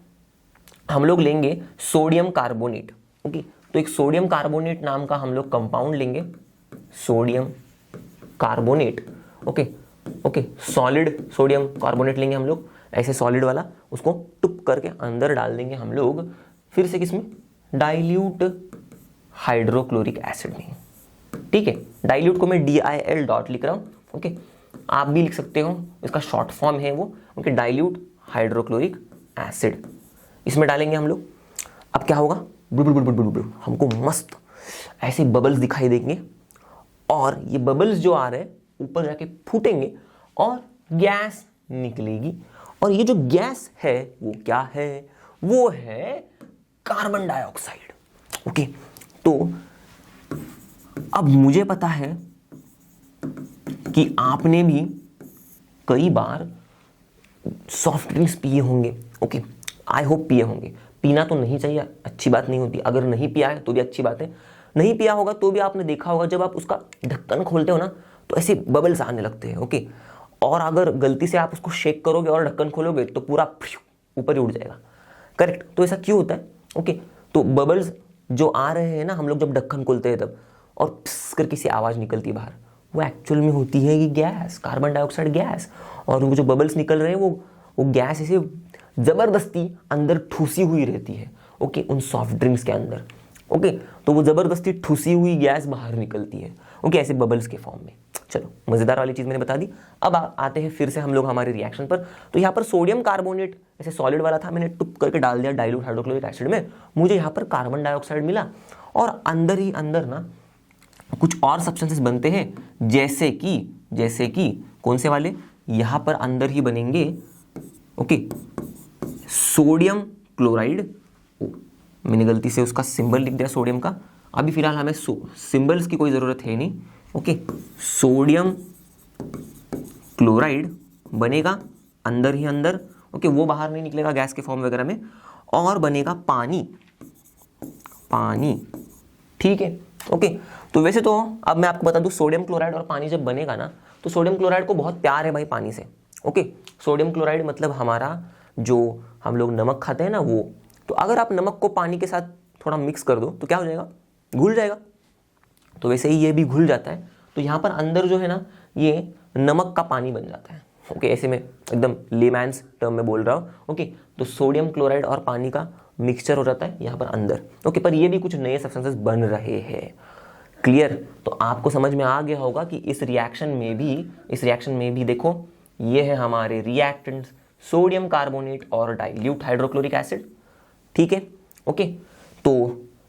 हम लोग लेंगे सोडियम कार्बोनेट। ओके, तो एक सोडियम कार्बोनेट नाम का हम लोग कंपाउंड लेंगे, sodium carbonate. Okay okay, solid sodium carbonate लेंगे हम लोग, ऐसे सॉलिड वाला, उसको टुप करके अंदर डाल देंगे हम लोग, फिर से किसमें, डाइल्यूट हाइड्रोक्लोरिक एसिड में। ठीक है, डाइल्यूट को मैं DIL डॉट लिख रहा हूं। ओके, आप भी लिख सकते हो, इसका शॉर्ट फॉर्म है वो, ओके, डाइल्यूट हाइड्रोक्लोरिक एसिड, इसमें डालेंगे हम लोग। अब क्या होगा, हमको मस्त ऐसे बबल्स दिखाई देंगे, और ये बबल्स जो आ रहे हैं ऊपर जाके फूटेंगे और गैस निकलेगी। और ये जो गैस है वो क्या है, वो है कार्बन डाइऑक्साइड। ओके, तो अब मुझे पता है कि आपने भी कई बार सॉफ्ट ड्रिंक्स पिए होंगे। ओके, आई होप पिए होंगे। पीना तो नहीं चाहिए, अच्छी बात नहीं होती, अगर नहीं पिया है तो भी अच्छी बात है। नहीं पिया होगा तो भी आपने देखा होगा, जब आप उसका ढक्कन खोलते हो ना तो ऐसे बबल्स आने लगते हैं। ओके, और अगर गलती से आप उसको शेक करोगे और ढक्कन खोलोगे तो पूरा ऊपर ही उड़ जाएगा, करेक्ट। तो ऐसा क्यों होता है, ओके, तो बबल्स जो आ रहे हैं ना, हम लोग जब ढक्कन खोलते हैं तब, और पिस करके सी आवाज निकलती है बाहर, वो एक्चुअल में होती है कि गैस, कार्बन डाइऑक्साइड गैस। और वो जो बबल्स निकल रहे हैं वो गैस ऐसे जबरदस्ती अंदर ठूसी हुई रहती है, ओके, उन सॉफ्ट ड्रिंक्स के अंदर। ओके, तो वो जबरदस्ती ठूसी हुई गैस बाहर निकलती है, ओके, ऐसे बबल्स के फॉर्म में। चलो, मजेदार वाली चीज मैंने बता दी। अब आते हैं फिर से हम लोग हमारे रिएक्शन पर। तो यहाँ पर सोडियम कार्बोनेट ऐसे सॉलिड वाला था, मैंने टुप करके डाल दिया डाइल्यूट हाइड्रोक्लोरिक एसिड में, मुझे यहाँ पर कार्बन डाइऑक्साइड मिला। और अंदर ही अंदर ना कुछ और सब्सटेंसेस बनते हैं, जैसे कि कौन से वाले, यहाँ पर अंदर ही बनेंगे, ओके, सोडियम क्लोराइड। मैंने गलती से उसका सिंबल लिख दिया सोडियम का, अभी फिलहाल हमें सिंबल्स की कोई ज़रूरत है नहीं। ओके, सोडियम क्लोराइड बनेगा अंदर ही अंदर, ओके, वो बाहर नहीं निकलेगा गैस के फॉर्म वगैरह में, और बनेगा पानी। ठीक है, ओके। तो वैसे तो अब मैं आपको बता दूं, सोडियम क्लोराइड और पानी जब बनेगा ना, तो सोडियम क्लोराइड को बहुत प्यार है भाई पानी से। ओके, सोडियम क्लोराइड मतलब हमारा जो हम लोग नमक खाते हैं ना वो, तो अगर आप नमक को पानी के साथ थोड़ा मिक्स कर दो तो क्या हो जाएगा, घुल जाएगा। तो वैसे ही ये भी घुल जाता है। तो यहाँ पर अंदर जो है ना, ये नमक का पानी बन जाता है। ओके, ऐसे में एकदम लेमैन्स टर्म में बोल रहा हूँ। ओके, तो सोडियम क्लोराइड और पानी का मिक्सचर हो जाता है यहाँ पर अंदर। ओके, पर ये भी कुछ नए सब्सटेंसेस बन रहे हैं। क्लियर? तो आपको समझ में आ गया होगा कि इस रिएक्शन में भी देखो, ये है हमारे रिएक्टेंट्स, सोडियम कार्बोनेट और डाइल्यूट हाइड्रोक्लोरिक एसिड। ठीक है, ओके। तो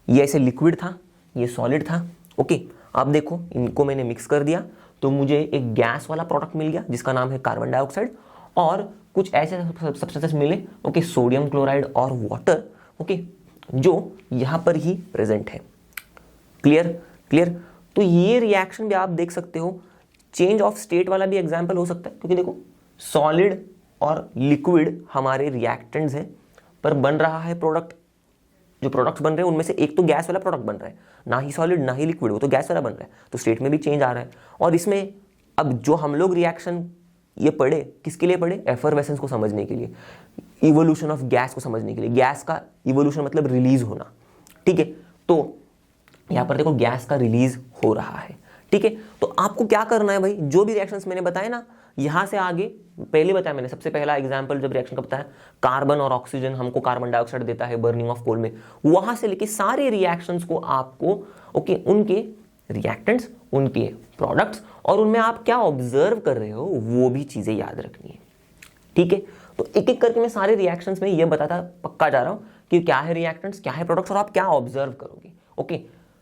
ये ऐसे लिक्विड था, ये सॉलिड था। ओके, अब देखो इनको मैंने मिक्स कर दिया तो मुझे एक गैस वाला प्रोडक्ट मिल गया जिसका नाम है कार्बन डाइऑक्साइड, और कुछ ऐसे सब्सटेंसेस मिले, ओके, सोडियम क्लोराइड और वाटर, ओके, जो यहाँ पर ही प्रेजेंट है। क्लियर? तो ये रिएक्शन भी आप देख सकते हो, चेंज ऑफ स्टेट वाला भी एग्जाम्पल हो सकता है, क्योंकि देखो सॉलिड और लिक्विड हमारे रिएक्टेंट्स हैं, पर बन रहा है प्रोडक्ट। जो प्रोडक्ट्स बन रहे हैं उनमें से एक तो गैस वाला प्रोडक्ट बन रहा है, ना ही सॉलिड ना ही लिक्विड, वो तो गैस वाला बन रहा है, तो स्टेट में भी चेंज आ रहा है। और इसमें अब जो हम लोग रिएक्शन ये पढ़े, किसके लिए पढ़े? एफरवेसेंस को समझने के लिए, इवोल्यूशन ऑफ गैस को समझने के लिए। गैस का इवोल्यूशन मतलब रिलीज होना। ठीक है, तो यहाँ पर देखो गैस का रिलीज हो रहा है। ठीक है, तो आपको क्या करना है भाई, जो भी रिएक्शंस मैंने बताए ना, यहां से आगे पहले बताया मैंने, सबसे पहला एग्जाम्पल जब रिएक्शन का बताया, कार्बन और ऑक्सीजन हमको कार्बन डाइऑक्साइड देता है बर्निंग ऑफ कोल में, वहां से लेके सारे रिएक्शंस को आपको ओके उनके रिएक्टेंट्स, उनके प्रोडक्ट्स और उनमें आप क्या ऑब्जर्व कर रहे हो वो भी चीजें याद रखनी है। ठीक है, तो एक एक करके मैं सारे रिएक्शंस में ये बताता पक्का जा रहा हूं कि क्या है रिएक्टेंट्स, क्या है प्रोडक्ट्स और आप क्या ऑब्जर्व करोगे। ओके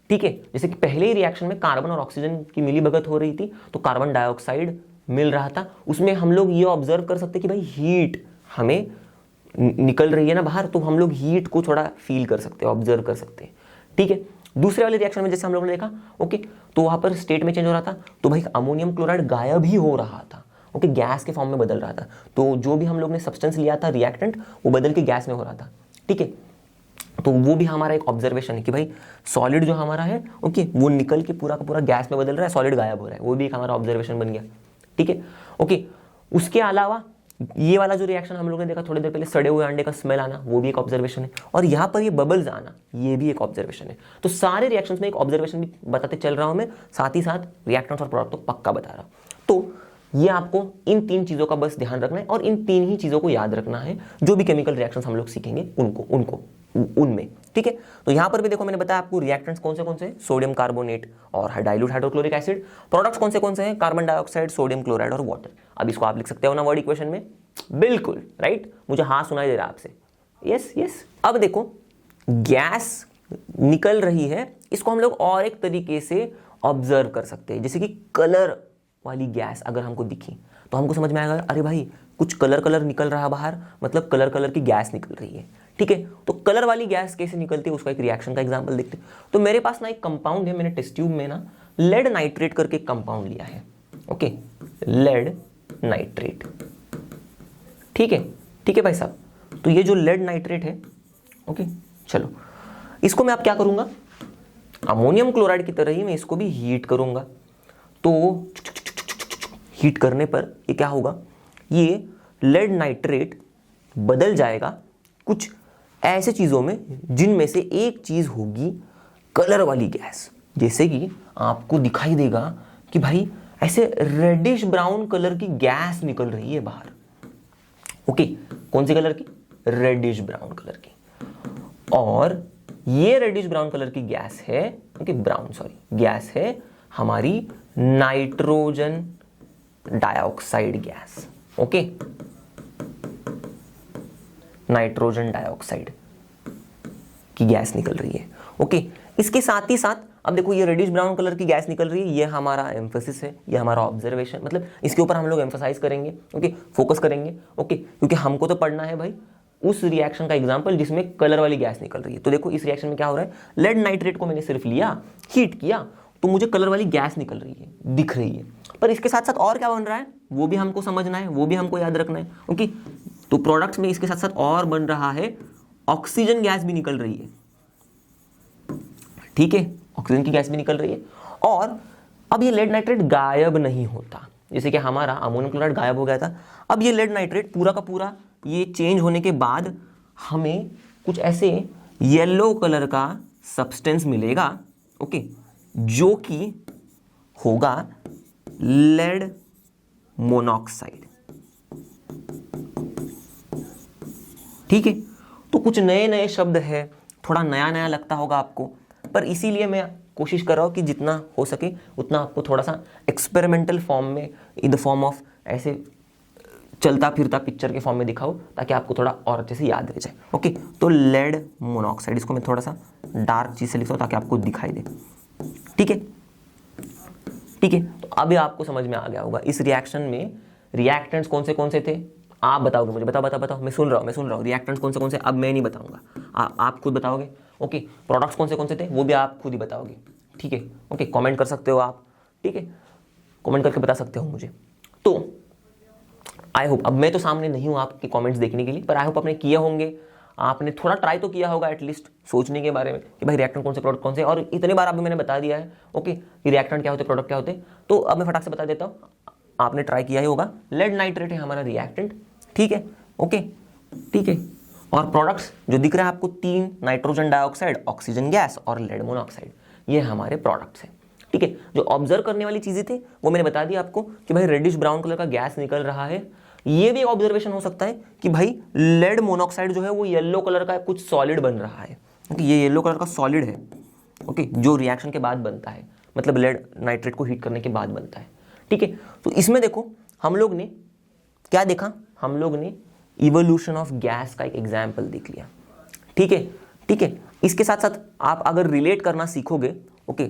ठीक है, जैसे कि पहले ही रिएक्शन में कार्बन और ऑक्सीजन की मिलीभगत हो रही थी तो कार्बन डाइऑक्साइड मिल रहा था, उसमें हम लोग ये ऑब्जर्व कर सकते कि भाई हीट हमें निकल रही है ना बाहर, तो हम लोग हीट को थोड़ा फील कर सकते हैं, ऑब्जर्व कर सकते हैं। ठीक है, दूसरे वाले रिएक्शन में जैसे हम लोगों ने देखा ओके, तो वहां पर स्टेट में चेंज हो रहा था, तो भाई अमोनियम क्लोराइड गायब ही हो रहा था, ओके गैस के फॉर्म में बदल रहा था, तो जो भी हम लोग ने सब्सटेंस लिया था रिएक्टेंट वो बदल के गैस में हो रहा था। ठीक है, तो वो भी हमारा एक ऑब्जर्वेशन है कि भाई सॉलिड जो हमारा है ओके वो निकल के पूरा का पूरा गैस में बदल रहा है, सॉलिड गायब हो रहा है, वो भी एक हमारा ऑब्जर्वेशन बन गया। ठीक है ओके, उसके अलावा ये वाला जो रिएक्शन हम लोगों ने देखा थोड़ी देर पहले, सड़े हुए अंडे का स्मेल आना, वो भी एक ऑब्जर्वेशन है, और यहाँ पर ये बबल्स आना ये भी एक ऑब्जर्वेशन है। तो सारे रिएक्शंस में एक ऑब्जर्वेशन भी बताते चल रहा हूं मैं, साथ ही साथ रिएक्टेंट्स और प्रोडक्ट तो पक्का बता रहा हूं। तो ये आपको इन 3 चीजों का बस ध्यान रखना है और इन 3 ही चीजों को याद रखना है, जो भी केमिकल रिएक्शंस हम लोग सीखेंगे उनको उनमें। ठीक है, तो यहां पर भी देखो मैंने बताया आपको रिएक्टेंट्स कौन से हैं, सोडियम कार्बोनेट और डाइल्यूट हाइड्रोक्लोरिक एसिड, प्रोडक्ट्स कौन से हैं, कार्बन डाइऑक्साइड, सोडियम क्लोराइड और वाटर। अब इसको आप लिख सकते हो ना वर्ड इक्वेशन में, बिल्कुल राइट, मुझे हाँ सुनाई दे रहा है आपसे, यस यस। अब देखो गैस निकल रही है, इसको हम लोग और एक तरीके से ऑब्जर्व कर सकते हैं, जैसे कि कलर वाली गैस अगर हमको दिखी तो हमको समझ में आएगा अरे भाई कुछ कलर निकल रहा है बाहर, मतलब कलर की गैस निकल रही है। ठीक है, तो कलर वाली गैस कैसे निकलती है उसका एक रिएक्शन का एग्जांपल देखते हैं। तो मेरे पास ना एक कंपाउंड है, मैंने टेस्ट ट्यूब में ना लेड नाइट्रेट करके कंपाउंड लिया है। Okay, lead nitrate. ठीक है भाई साहब, तो ये जो लेड नाइट्रेट है ओके, चलो इसको मैं अब क्या करूंगा, अमोनियम क्लोराइड की तरह ही मैं इसको भी हीट करूंगा। तो हीट करने पर ये क्या होगा, ये लेड नाइट्रेट बदल जाएगा कुछ ऐसे चीजों में जिनमें से एक चीज होगी कलर वाली गैस, जैसे कि आपको दिखाई देगा कि भाई ऐसे रेडिश ब्राउन कलर की गैस निकल रही है बाहर। ओके, कौन सी कलर की, रेडिश ब्राउन कलर की, और ये रेडिश ब्राउन कलर की गैस है ओके, गैस है हमारी nitrogen dioxide gas. Okay, nitrogen dioxide की गैस निकल रही है। ओके, इसके साथ ही साथ अब देखो ये रेडिश ब्राउन कलर की गैस निकल रही है, ये हमारा एम्फेसिस है, ये हमारा ऑब्जर्वेशन, मतलब इसके ऊपर हम लोग एम्फसाइज करेंगे ओके, फोकस करेंगे ओके, क्योंकि हमको तो पढ़ना है भाई उस रिएक्शन का एग्जांपल जिसमें कलर वाली गैस निकल रही है। तो देखो इस रिएक्शन में क्या हो रहा है, लेड नाइट्रेट को मैंने सिर्फ लिया, हीट किया, तो मुझे कलर वाली गैस निकल रही है, दिख रही है, पर इसके साथ साथ और क्या बन रहा है वो भी हमको समझना है, वो भी हमको याद रखना है। ओके, तो प्रोडक्ट्स में इसके साथ साथ और बन रहा है, ऑक्सीजन गैस भी निकल रही है। ठीक है, ऑक्सीजन की गैस भी निकल रही है, और अब ये लेड नाइट्रेट गायब नहीं होता, जैसे कि हमारा अमोनियम क्लोराइड गायब हो गया था, अब ये लेड नाइट्रेट पूरा का पूरा ये चेंज होने के बाद हमें कुछ ऐसे येलो कलर का सब्सटेंस मिलेगा ओके, जो कि होगा लेड मोनोऑक्साइड। ठीक है, तो कुछ नए नए शब्द है, थोड़ा नया नया लगता होगा आपको, पर इसीलिए मैं कोशिश कर रहा हूं कि जितना हो सके उतना आपको थोड़ा सा एक्सपेरिमेंटल फॉर्म में, इन द फॉर्म ऑफ ऐसे चलता फिरता पिक्चर के फॉर्म में दिखाओ, ताकि आपको थोड़ा और अच्छे से याद रह जाए। ओके, तो लेड मोनोऑक्साइड, इसको मैं थोड़ा सा डार्क चीज से लिखता हूं ताकि आपको दिखाई दे। ठीक है, तो अभी आपको समझ में आ गया होगा इस रिएक्शन में रिएक्टेंट्स कौन से थे, आप बताओगे मुझे, बताओ, मैं सुन रहा हूँ, रिएक्टेंट्स कौन से, अब मैं नहीं बताऊंगा, आप खुद बताओगे। ओके, प्रोडक्ट्स कौन से थे वो भी आप खुद ही बताओगे। ठीक है, ओके, कमेंट कर सकते हो आप, ठीक है, कमेंट करके बता सकते हो मुझे। तो आई होप, अब मैं तो सामने नहीं हूं आपके कमेंट्स देखने के लिए, पर आई होप आपने किए होंगे, आपने थोड़ा ट्राई तो किया होगा एटलीस्ट सोचने के बारे में कि भाई रिएक्टेंट कौन से, प्रोडक्ट कौन से, और इतने बार अभी मैंने बता दिया है ओके कि रिएक्टेंट क्या होते, प्रोडक्ट क्या होते, तो अब मैं फटाक से बता देता हूँ, आपने ट्राई किया ही होगा। लेड नाइट्रेट है हमारा रिएक्टेंट, ठीक है ओके, ठीक है, और प्रोडक्ट्स जो दिख रहा है आपको 3, नाइट्रोजन डाइऑक्साइड, ऑक्सीजन गैस और लेड मोनोऑक्साइड, ये हमारे प्रोडक्ट्स हैं। ठीक है। जो ऑब्जर्व करने वाली चीजें थी वो मैंने बता दी आपको कि भाई रेडिश ब्राउन कलर का गैस निकल रहा है। ये भी ऑब्जर्वेशन हो सकता है कि भाई लेड मोनोऑक्साइड जो है वो येलो कलर का कुछ सॉलिड बन रहा है, क्योंकि ये येलो कलर का सॉलिड है, ओके, जो रिएक्शन के बाद बनता है, मतलब लेड नाइट्रेट को हीट करने के बाद बनता है, ठीक है। तो इसमें देखो हम लोग ने क्या देखा, हम लोग ने इवोल्यूशन ऑफ गैस का एक एग्जाम्पल देख लिया, ठीक है, ठीक है। इसके साथ साथ आप अगर रिलेट करना सीखोगे, ओके,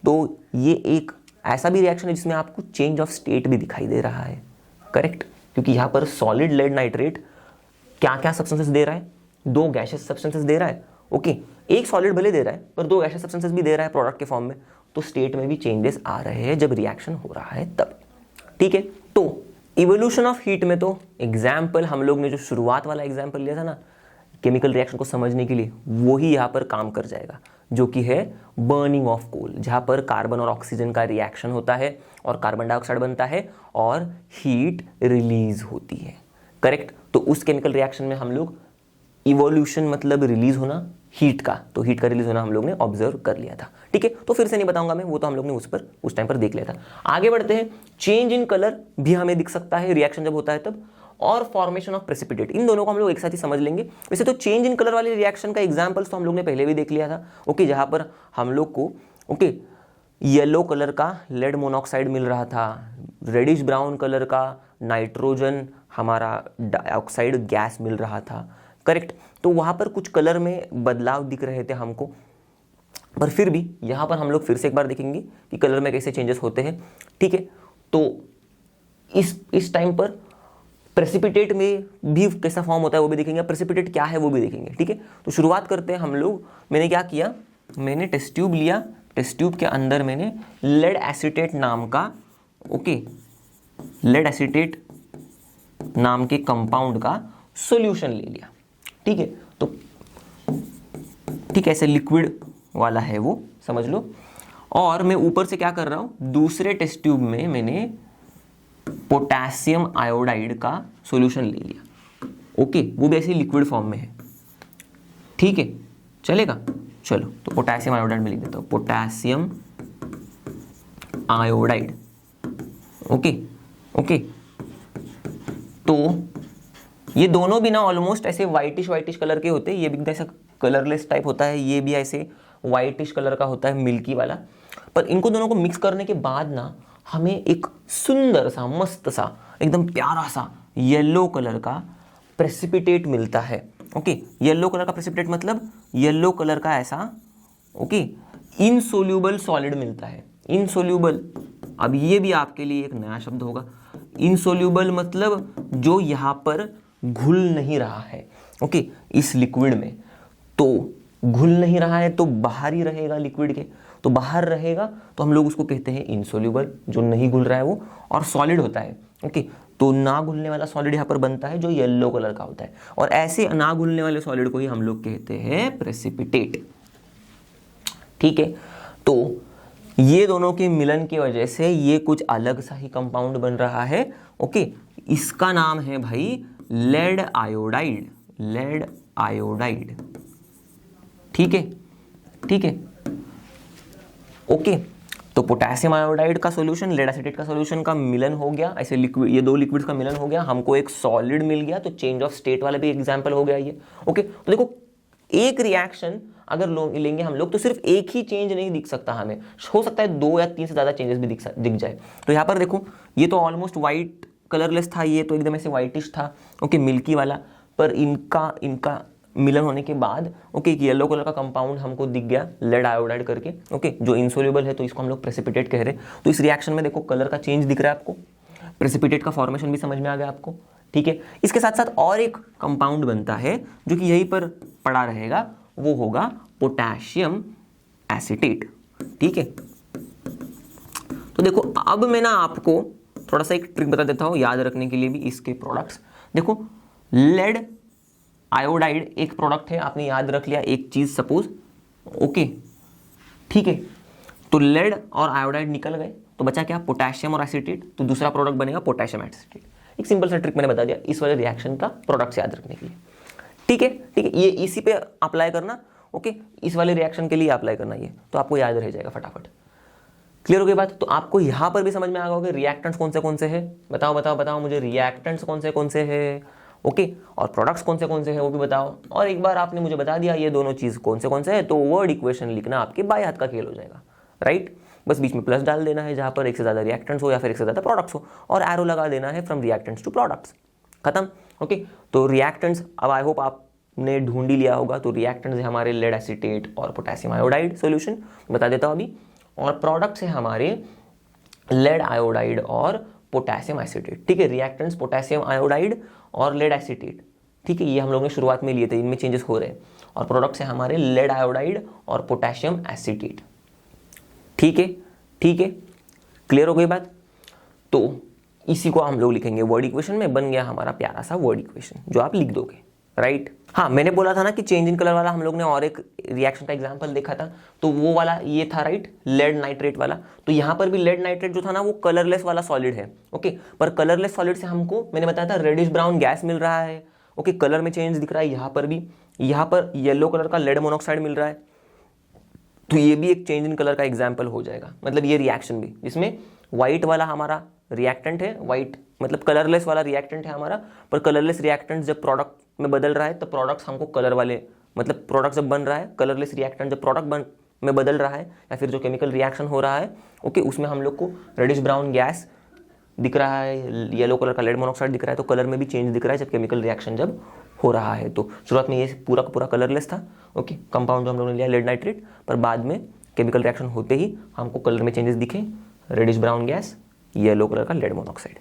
तो ये एक ऐसा भी रिएक्शन है जिसमें आपको चेंज ऑफ स्टेट भी दिखाई दे रहा है, करेक्ट, क्योंकि यहाँ पर सॉलिड लेड नाइट्रेट क्या क्या सब्सटेंसेस दे रहा है, 2 गैशियस सब्सटेंसेस दे रहा है, ओके, एक सॉलिड भले दे रहा है पर 2 गैशियस सब्सटेंसेस भी दे रहा है प्रोडक्ट के फॉर्म में, तो स्टेट में भी चेंजेस आ रहे हैं जब रिएक्शन हो रहा है तब, ठीक है। तो इवोल्यूशन ऑफ हीट में तो एग्जाम्पल हम लोग ने जो शुरुआत वाला एग्जाम्पल लिया था ना केमिकल रिएक्शन को समझने के लिए, वो ही यहाँ पर काम कर जाएगा, जो कि है बर्निंग ऑफ कोल, जहाँ पर कार्बन और ऑक्सीजन का रिएक्शन होता है और कार्बन डाइऑक्साइड बनता है और हीट रिलीज होती है, करेक्ट। तो उस केमिकल रिएक्शन में हम लोग इवोल्यूशन मतलब रिलीज होना हीट का, तो हीट का रिलीज होना हम लोग ने ऑब्जर्व कर लिया था, ठीक है। तो फिर से नहीं बताऊंगा मैं, वो तो हम लोग ने उस टाइम पर देख लिया था। आगे बढ़ते हैं, चेंज इन कलर भी हमें दिख सकता है रिएक्शन जब होता है तब, और फॉर्मेशन ऑफ प्रेसिपिटेट, इन दोनों को हम लोग एक साथ ही समझ लेंगे। वैसे तो चेंज इन कलर वाले रिएक्शन का एग्जांपल्स तो हम लोग ने पहले भी देख लिया था, ओके, जहां पर हम लोग को, ओके, येलो कलर का लेड मोनोऑक्साइड मिल रहा था, रेडिश ब्राउन कलर का नाइट्रोजन हमारा डाइऑक्साइड गैस मिल रहा था, करेक्ट। तो वहां पर कुछ कलर में बदलाव दिख रहे थे हमको, पर फिर भी यहां पर हम लोग फिर से एक बार देखेंगे कि कलर में कैसे चेंजेस होते हैं, ठीक है। तो इस टाइम पर प्रेसिपिटेट में भी कैसा फॉर्म होता है वो भी देखेंगे, प्रेसिपिटेट क्या है वो भी देखेंगे, ठीक है। तो शुरुआत करते हैं हम लोग। मैंने क्या किया, मैंने टेस्ट ट्यूब लिया, टेस्ट ट्यूब के अंदर मैंने लेड एसीटेट नाम का, ओके, लेड एसीटेट नाम के कंपाउंड का सॉल्यूशन ले लिया, ठीक है। तो ठीक है, ऐसे लिक्विड वाला है वो, समझ लो। और मैं ऊपर से क्या कर रहा हूं, दूसरे टेस्ट ट्यूब में मैंने पोटेशियम आयोडाइड का सॉल्यूशन ले लिया, ओके, वो भी ऐसे लिक्विड फॉर्म में है, ठीक है, चलेगा। चलो तो पोटेशियम आयोडाइड में लिख देता हूं, पोटेशियम आयोडाइड, ओके, ओके। तो ये दोनों भी ना ऑलमोस्ट ऐसे वाइटिश कलर के होते हैं, ये भी ऐसा कलरलेस टाइप होता है, ये भी ऐसे वाइटिश कलर का होता है, मिल्की वाला। पर इनको दोनों को मिक्स करने के बाद ना हमें एक सुंदर सा, मस्त सा, एकदम प्यारा सा येलो कलर का प्रेसिपिटेट मिलता है, ओके। येलो कलर का प्रेसिपिटेट मतलब येलो कलर का ऐसा, ओके, इनसोल्यूबल सॉलिड मिलता है। इनसोल्यूबल, अब ये भी आपके लिए एक नया शब्द होगा। इनसोल्यूबल मतलब जो यहाँ पर घुल नहीं रहा है, ओके, इस लिक्विड में। तो घुल नहीं रहा है तो बाहर ही रहेगा लिक्विड के, तो बाहर रहेगा तो हम लोग उसको कहते हैं इनसोल्यूबल, जो नहीं घुल रहा है वो, और सॉलिड होता है, ओके। तो ना घुलने वाला सॉलिड यहाँ पर बनता है जो येलो कलर का होता है, और ऐसे ना घुलने वाले सॉलिड को ही हम लोग कहते हैं प्रेसिपिटेट, ठीक है। तो ये दोनों के मिलन की वजह से ये कुछ अलग सा ही कंपाउंड बन रहा है, ओके। इसका नाम है भाई लेड आयोडाइड, लेड आयोडाइड, ठीक है, ठीक है, ओके। तो पोटेशियम आयोडाइड का सॉल्यूशन लेड एसीटेट का सॉल्यूशन का मिलन हो गया, ऐसे लिक्विड, ये 2 लिक्विड्स का मिलन हो गया, हमको एक सॉलिड मिल गया, तो चेंज ऑफ स्टेट वाला भी एग्जांपल हो गया ये, ओके। तो देखो एक रिएक्शन अगर लेंगे हम लोग तो सिर्फ एक ही चेंज नहीं दिख सकता हमें, हो सकता है 2 या 3 से ज्यादा चेंजेस भी दिख जाए। तो यहाँ पर देखो ये तो ऑलमोस्ट व्हाइट कलरलेस था, ये तो एकदम ऐसे व्हाइटिश था, ओके, मिल्की वाला, पर इनका मिलन होने के बाद, ओके, एक येलो कलर का कंपाउंड हमको दिख गया लेड आयोडाइड करके, ओके, जो इनसोल्यूबल है, तो इसको हम लोग प्रेसिपिटेट कह रहे हैं। तो इस रिएक्शन में देखो कलर का चेंज दिख रहा है आपको, प्रेसिपिटेट का फॉर्मेशन भी समझ में आ गया आपको, ठीक है। इसके साथ साथ और एक कंपाउंड बनता है जो कि यहीं पर पड़ा रहेगा, वो होगा पोटेशियम एसीटेट, ठीक है। तो देखो अब मैं ना आपको थोड़ा सा एक ट्रिक बता देता हूं याद रखने के लिए भी इसके प्रोडक्ट्स। देखो लेड आयोडाइड एक प्रोडक्ट है, आपने याद रख लिया एक चीज सपोज, ओके, ठीक है। तो लेड और आयोडाइड निकल गए, तो बचा क्या, पोटेशियम और एसीटेट, तो दूसरा प्रोडक्ट बनेगा पोटेशियम एसीटेट। एक सिंपल सा ट्रिक मैंने बता दिया इस वाले रिएक्शन का प्रोडक्ट्स याद रखने के लिए, ठीक है, ठीक है। ये इसी पे अप्लाई करना, ओके, इस वाले रिएक्शन के लिए अप्लाई करना, ये तो आपको याद रह जाएगा फटाफट। क्लियर हो गई बात? तो आपको यहां पर भी समझ में आ गया होगा रिएक्टेंट्स कौन से हैं, बताओ बताओ बताओ मुझे, रिएक्टेंट्स कौन से हैं, ओके, और प्रोडक्ट्स कौन से हैं वो भी बताओ। और एक बार आपने मुझे बता दिया ये दोनों चीज कौन से हैं, तो वर्ड इक्वेशन लिखना आपके बाएं हाथ का खेल हो जाएगा, राइट। बस बीच में प्लस डाल देना है जहां पर एक से ज्यादा रिएक्टेंट्स हो या फिर एक से ज्यादा प्रोडक्ट्स हो, और एरो लगा देना है फ्रॉम रिएक्टेंट्स टू प्रोडक्ट्स, खत्म। ओके, तो रिएक्टेंट्स अब आई होप आपने ढूंढ ही लिया होगा। तो रिएक्टेंट्स है हमारे लेड एसीटेट और पोटेशियम आयोडाइड सॉल्यूशन, बता देता हूं अभी, और प्रोडक्ट्स है हमारे लेड आयोडाइड और पोटेशियम एसीटेट, ठीक है। रिएक्टेंट्स पोटेशियम आयोडाइड और लेड एसीटेट, ठीक है, ये हम लोग ने शुरुआत में लिए थे, इनमें चेंजेस हो रहे हैं। और प्रोडक्ट्स है हमारे लेड आयोडाइड और पोटेशियम एसीटेट, ठीक है, ठीक है, क्लियर हो गई बात? तो इसी को हम लोग लिखेंगे वर्ड इक्वेशन में, बन गया हमारा प्यारा सा वर्ड इक्वेशन जो आप लिख दोगे, राइट। हाँ, मैंने बोला था ना कि चेंज इन कलर वाला हम लोग ने और एक रिएक्शन का एग्जांपल देखा था, तो वो वाला ये था, राइट, लेड नाइट्रेट वाला। तो यहाँ पर भी लेड नाइट्रेट जो था ना वो कलरलेस वाला सॉलिड है, ओके, पर कलरलेस सॉलिड से हमको मैंने बताया था रेडिश ब्राउन गैस मिल रहा है, ओके, कलर में चेंज दिख रहा है यहाँ पर भी, यहाँ पर येलो कलर का लेड मोनोक्साइड मिल रहा है, तो ये भी एक चेंज इन कलर का एग्जाम्पल हो जाएगा। मतलब ये रिएक्शन भी, इसमें व्हाइट वाला हमारा रिएक्टेंट है, व्हाइट मतलब कलरलेस वाला रिएक्टेंट है हमारा, पर कलरलेस रिएक्टेंट जब प्रोडक्ट में बदल रहा है तो प्रोडक्ट्स हमको कलर वाले, मतलब प्रोडक्ट जब बन रहा है, कलरलेस रिएक्टेंट जब प्रोडक्ट में बदल रहा है या फिर जो केमिकल रिएक्शन हो रहा है, ओके, उसमें हम लोग को रेडिश ब्राउन गैस दिख रहा है, येलो कलर का लेड मोनोक्साइड दिख रहा है, तो कलर में भी चेंज दिख रहा है जब केमिकल रिएक्शन जब हो रहा है। तो शुरुआत में ये पूरा का पूरा कलरलेस था, ओके, कंपाउंड जो हम लोगों ने लिया लेड नाइट्रेट, पर बाद में केमिकल रिएक्शन होते ही हमको कलर में चेंजेस दिखे, reddish brown gas, yellow colour का लेड मोनोक्साइड,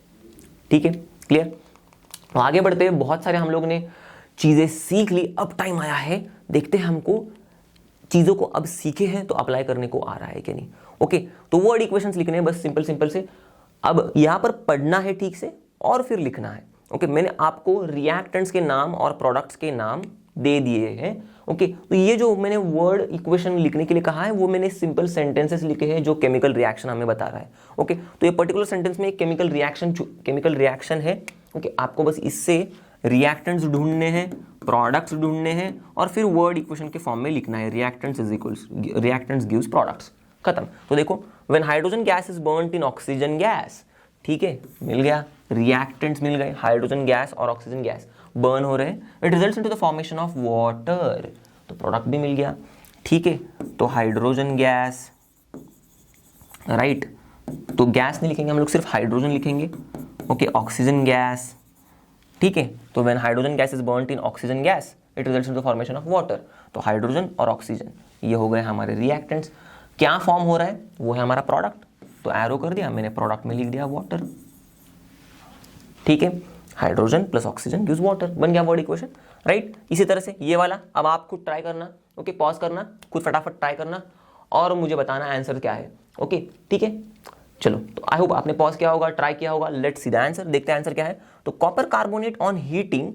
ठीक है, क्लियर। तो आगे बढ़ते हैं, बहुत सारे हम लोग ने चीजें सीख ली, अब टाइम आया है देखते हैं हमको चीजों को अब सीखे हैं तो अप्लाई करने को आ रहा है कि नहीं, ओके। तो वर्ड इक्वेशंस लिखने हैं बस सिंपल सिंपल से, अब यहां पर पढ़ना है ठीक से और फिर लिखना है, ओके। मैंने आपको रिएक्टेंट्स के नाम और प्रोडक्ट्स के नाम दे दिए हैं, ओके। तो ये जो मैंने वर्ड इक्वेशन लिखने के लिए कहा है वो मैंने सिंपल सेंटेंसेस लिखे हैं जो केमिकल रिएक्शन हमें बता रहा है, ओके। तो ये पर्टिकुलर सेंटेंस में एक केमिकल रिएक्शन है, ओके। आपको बस इससे रिएक्टेंट्स ढूंढने हैं, प्रोडक्ट्स ढूंढने हैं और फिर वर्ड इक्वेशन के फॉर्म में लिखना है, रिएक्टेंट्स गिव्स प्रोडक्ट्स, खत्म। तो देखो, when hydrogen gas is burned in oxygen gas, ठीक है, मिल गया, रिएक्टेंट्स मिल गए, हाइड्रोजन गैस और ऑक्सीजन गैस बर्न हो रहे हैं, it results into the formation of water, तो प्रोडक्ट भी मिल गया, ठीक है। तो हाइड्रोजन गैस, राइट, तो गैस नहीं लिखेंगे हम लोग, सिर्फ हाइड्रोजन लिखेंगे, ओके, ऑक्सीजन गैस, ठीक है। तो when hydrogen gas is burned in oxygen gas it results into the formation of water, तो हाइड्रोजन और ऑक्सीजन ये हो गए हमारे रिएक्टेंट्स। क्या फॉर्म हो रहा है वो है हमारा प्रोडक्ट, तो एरो कर दिया मैंने, प्रोडक्ट में लिख दिया वाटर, ठीक है। Hydrogen plus oxygen gives water, बन गया वर्ड इक्वेशन, राइट। इसी तरह से ये वाला अब आप खुद ट्राई करना, ओके, पॉज करना, खुद फटाफट ट्राई करना और मुझे बताना आंसर क्या है, ओके, ठीक है। चलो, तो आई होप आपने पॉज किया होगा, ट्राई किया होगा, लेट्स सी द आंसर, देखते हैं आंसर क्या है। तो copper carbonate on heating,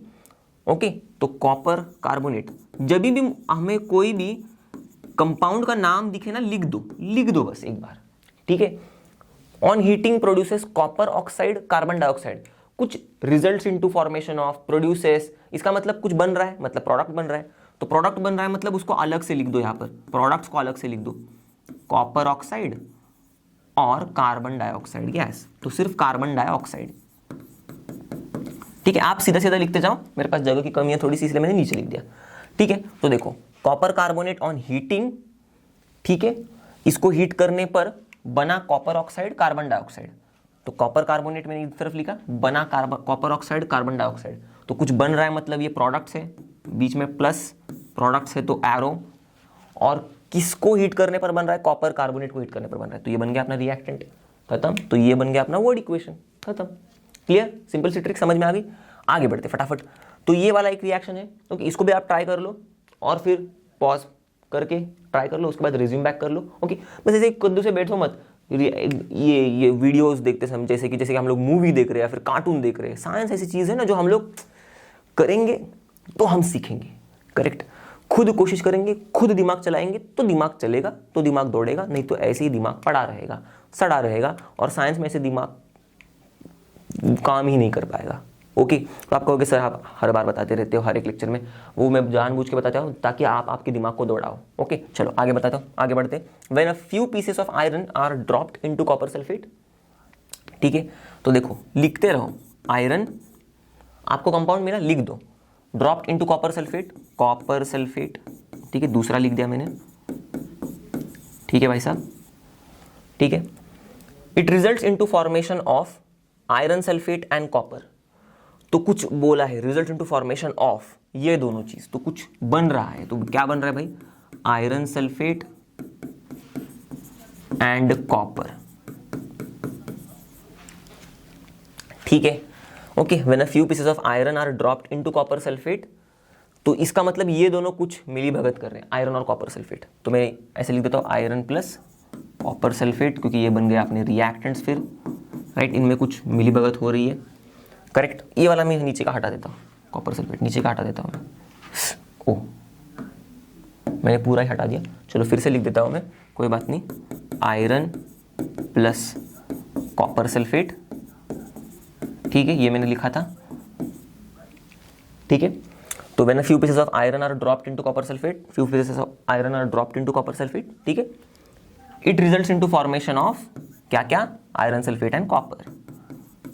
okay, तो कॉपर कार्बोनेट, जब भी हमें कोई भी कंपाउंड का नाम दिखे ना, लिख दो बस एक बार, ठीक है। On heating produces copper oxide carbon dioxide, कुछ results into formation of produces, इसका मतलब कुछ बन रहा है, मतलब प्रोडक्ट बन रहा है, तो प्रोडक्ट बन रहा है मतलब उसको अलग से लिख दो, यहाँ पर प्रोडक्ट्स को अलग से लिख दो, कॉपर ऑक्साइड और कार्बन डाइऑक्साइड गैस, तो सिर्फ कार्बन डाइऑक्साइड, ठीक है। आप सीधा सीधा लिखते जाओ, मेरे पास जगह की कमी है थोड़ी सी इसलिए मैंने नीचे लिख दिया, ठीक है। तो देखो, कॉपर कार्बोनेट ऑन हीटिंग, ठीक है, इसको हीट करने पर बना कॉपर ऑक्साइड कार्बन डाइऑक्साइड, तो कॉपर कार्बोनेट मैंने इस तरफ लिखा, बना कॉपर ऑक्साइड कार्बन डाइऑक्साइड, तो कुछ बन रहा है मतलब ये प्रोडक्ट्स है, बीच में प्लस प्रोडक्ट्स है तो एरो, और किसको हीट करने पर बन रहा है, कॉपर कार्बोनेट को हीट करने पर बन रहा है, तो ये बन गया अपना रिएक्टेंट, खत्म। तो ये बन गया अपना वर्ड इक्वेशन, खत्म, क्लियर, सिंपल सी ट्रिक समझ में आ गई। आगे बढ़ते फटाफट, तो ये वाला एक रिएक्शन है, तो इसको भी आप ट्राई कर लो और फिर पॉज करके ट्राई कर लो, उसके बाद रिज्यूम बैक कर लो, ओके। बस ऐसे कद्दू से बैठो मत, ये वीडियोस देखते समय जैसे कि हम लोग मूवी देख रहे हैं या फिर कार्टून देख रहे हैं, साइंस ऐसी चीज़ है ना जो हम लोग करेंगे तो हम सीखेंगे, करेक्ट। खुद कोशिश करेंगे, खुद दिमाग चलाएंगे तो दिमाग चलेगा, तो दिमाग दौड़ेगा, नहीं तो ऐसे ही दिमाग पड़ा रहेगा, सड़ा रहेगा, और साइंस में ऐसे दिमाग काम ही नहीं कर पाएगा, ओके तो आप कहोगे सर आप हर बार बताते रहते हो हर एक लेक्चर में, वो मैं जानबूझ के बताता हूँ ताकि आप आपके दिमाग को दौड़ाओ। ओके चलो आगे बताता हूँ, आगे बढ़ते। When a few pieces of iron are dropped into copper sulphate, ठीक है तो देखो लिखते रहो, आयरन आपको कंपाउंड मिला लिख दो, dropped into copper sulphate, copper sulphate, ठीक है दूसरा लिख दिया मैंने, ठीक है भाई साहब, ठीक है। It results into formation of iron sulphate and copper, तो कुछ बोला है रिजल्ट इनटू फॉर्मेशन ऑफ ये दोनों चीज, तो कुछ बन रहा है, तो क्या बन रहा है भाई, आयरन सल्फेट एंड कॉपर, ठीक है। Okay when a few pieces of iron are dropped into copper sulphate, तो इसका मतलब ये दोनों कुछ मिली भगत कर रहे हैं, आयरन और कॉपर सल्फेट, तो मैं ऐसे लिख देता हूं आयरन प्लस कॉपर सल्फेट, क्योंकि ये बन गया अपने रिएक्टेंट्स फिर, राइट, इनमें कुछ मिली भगत हो रही है, करेक्ट। ये वाला मैं नीचे का हटा देता हूँ, कॉपर सल्फेट नीचे का हटा देता हूँ मैं, ओ मैंने पूरा ही हटा दिया, चलो फिर से लिख देता हूँ मैं, कोई बात नहीं, आयरन प्लस कॉपर सल्फेट, ठीक है ये मैंने लिखा था, ठीक है। तो when a few pieces of iron are dropped into copper sulphate, few pieces of iron are dropped into copper sulphate, ठीक है। It results into formation of क्या क्या, आयरन सल्फेट एंड कॉपर,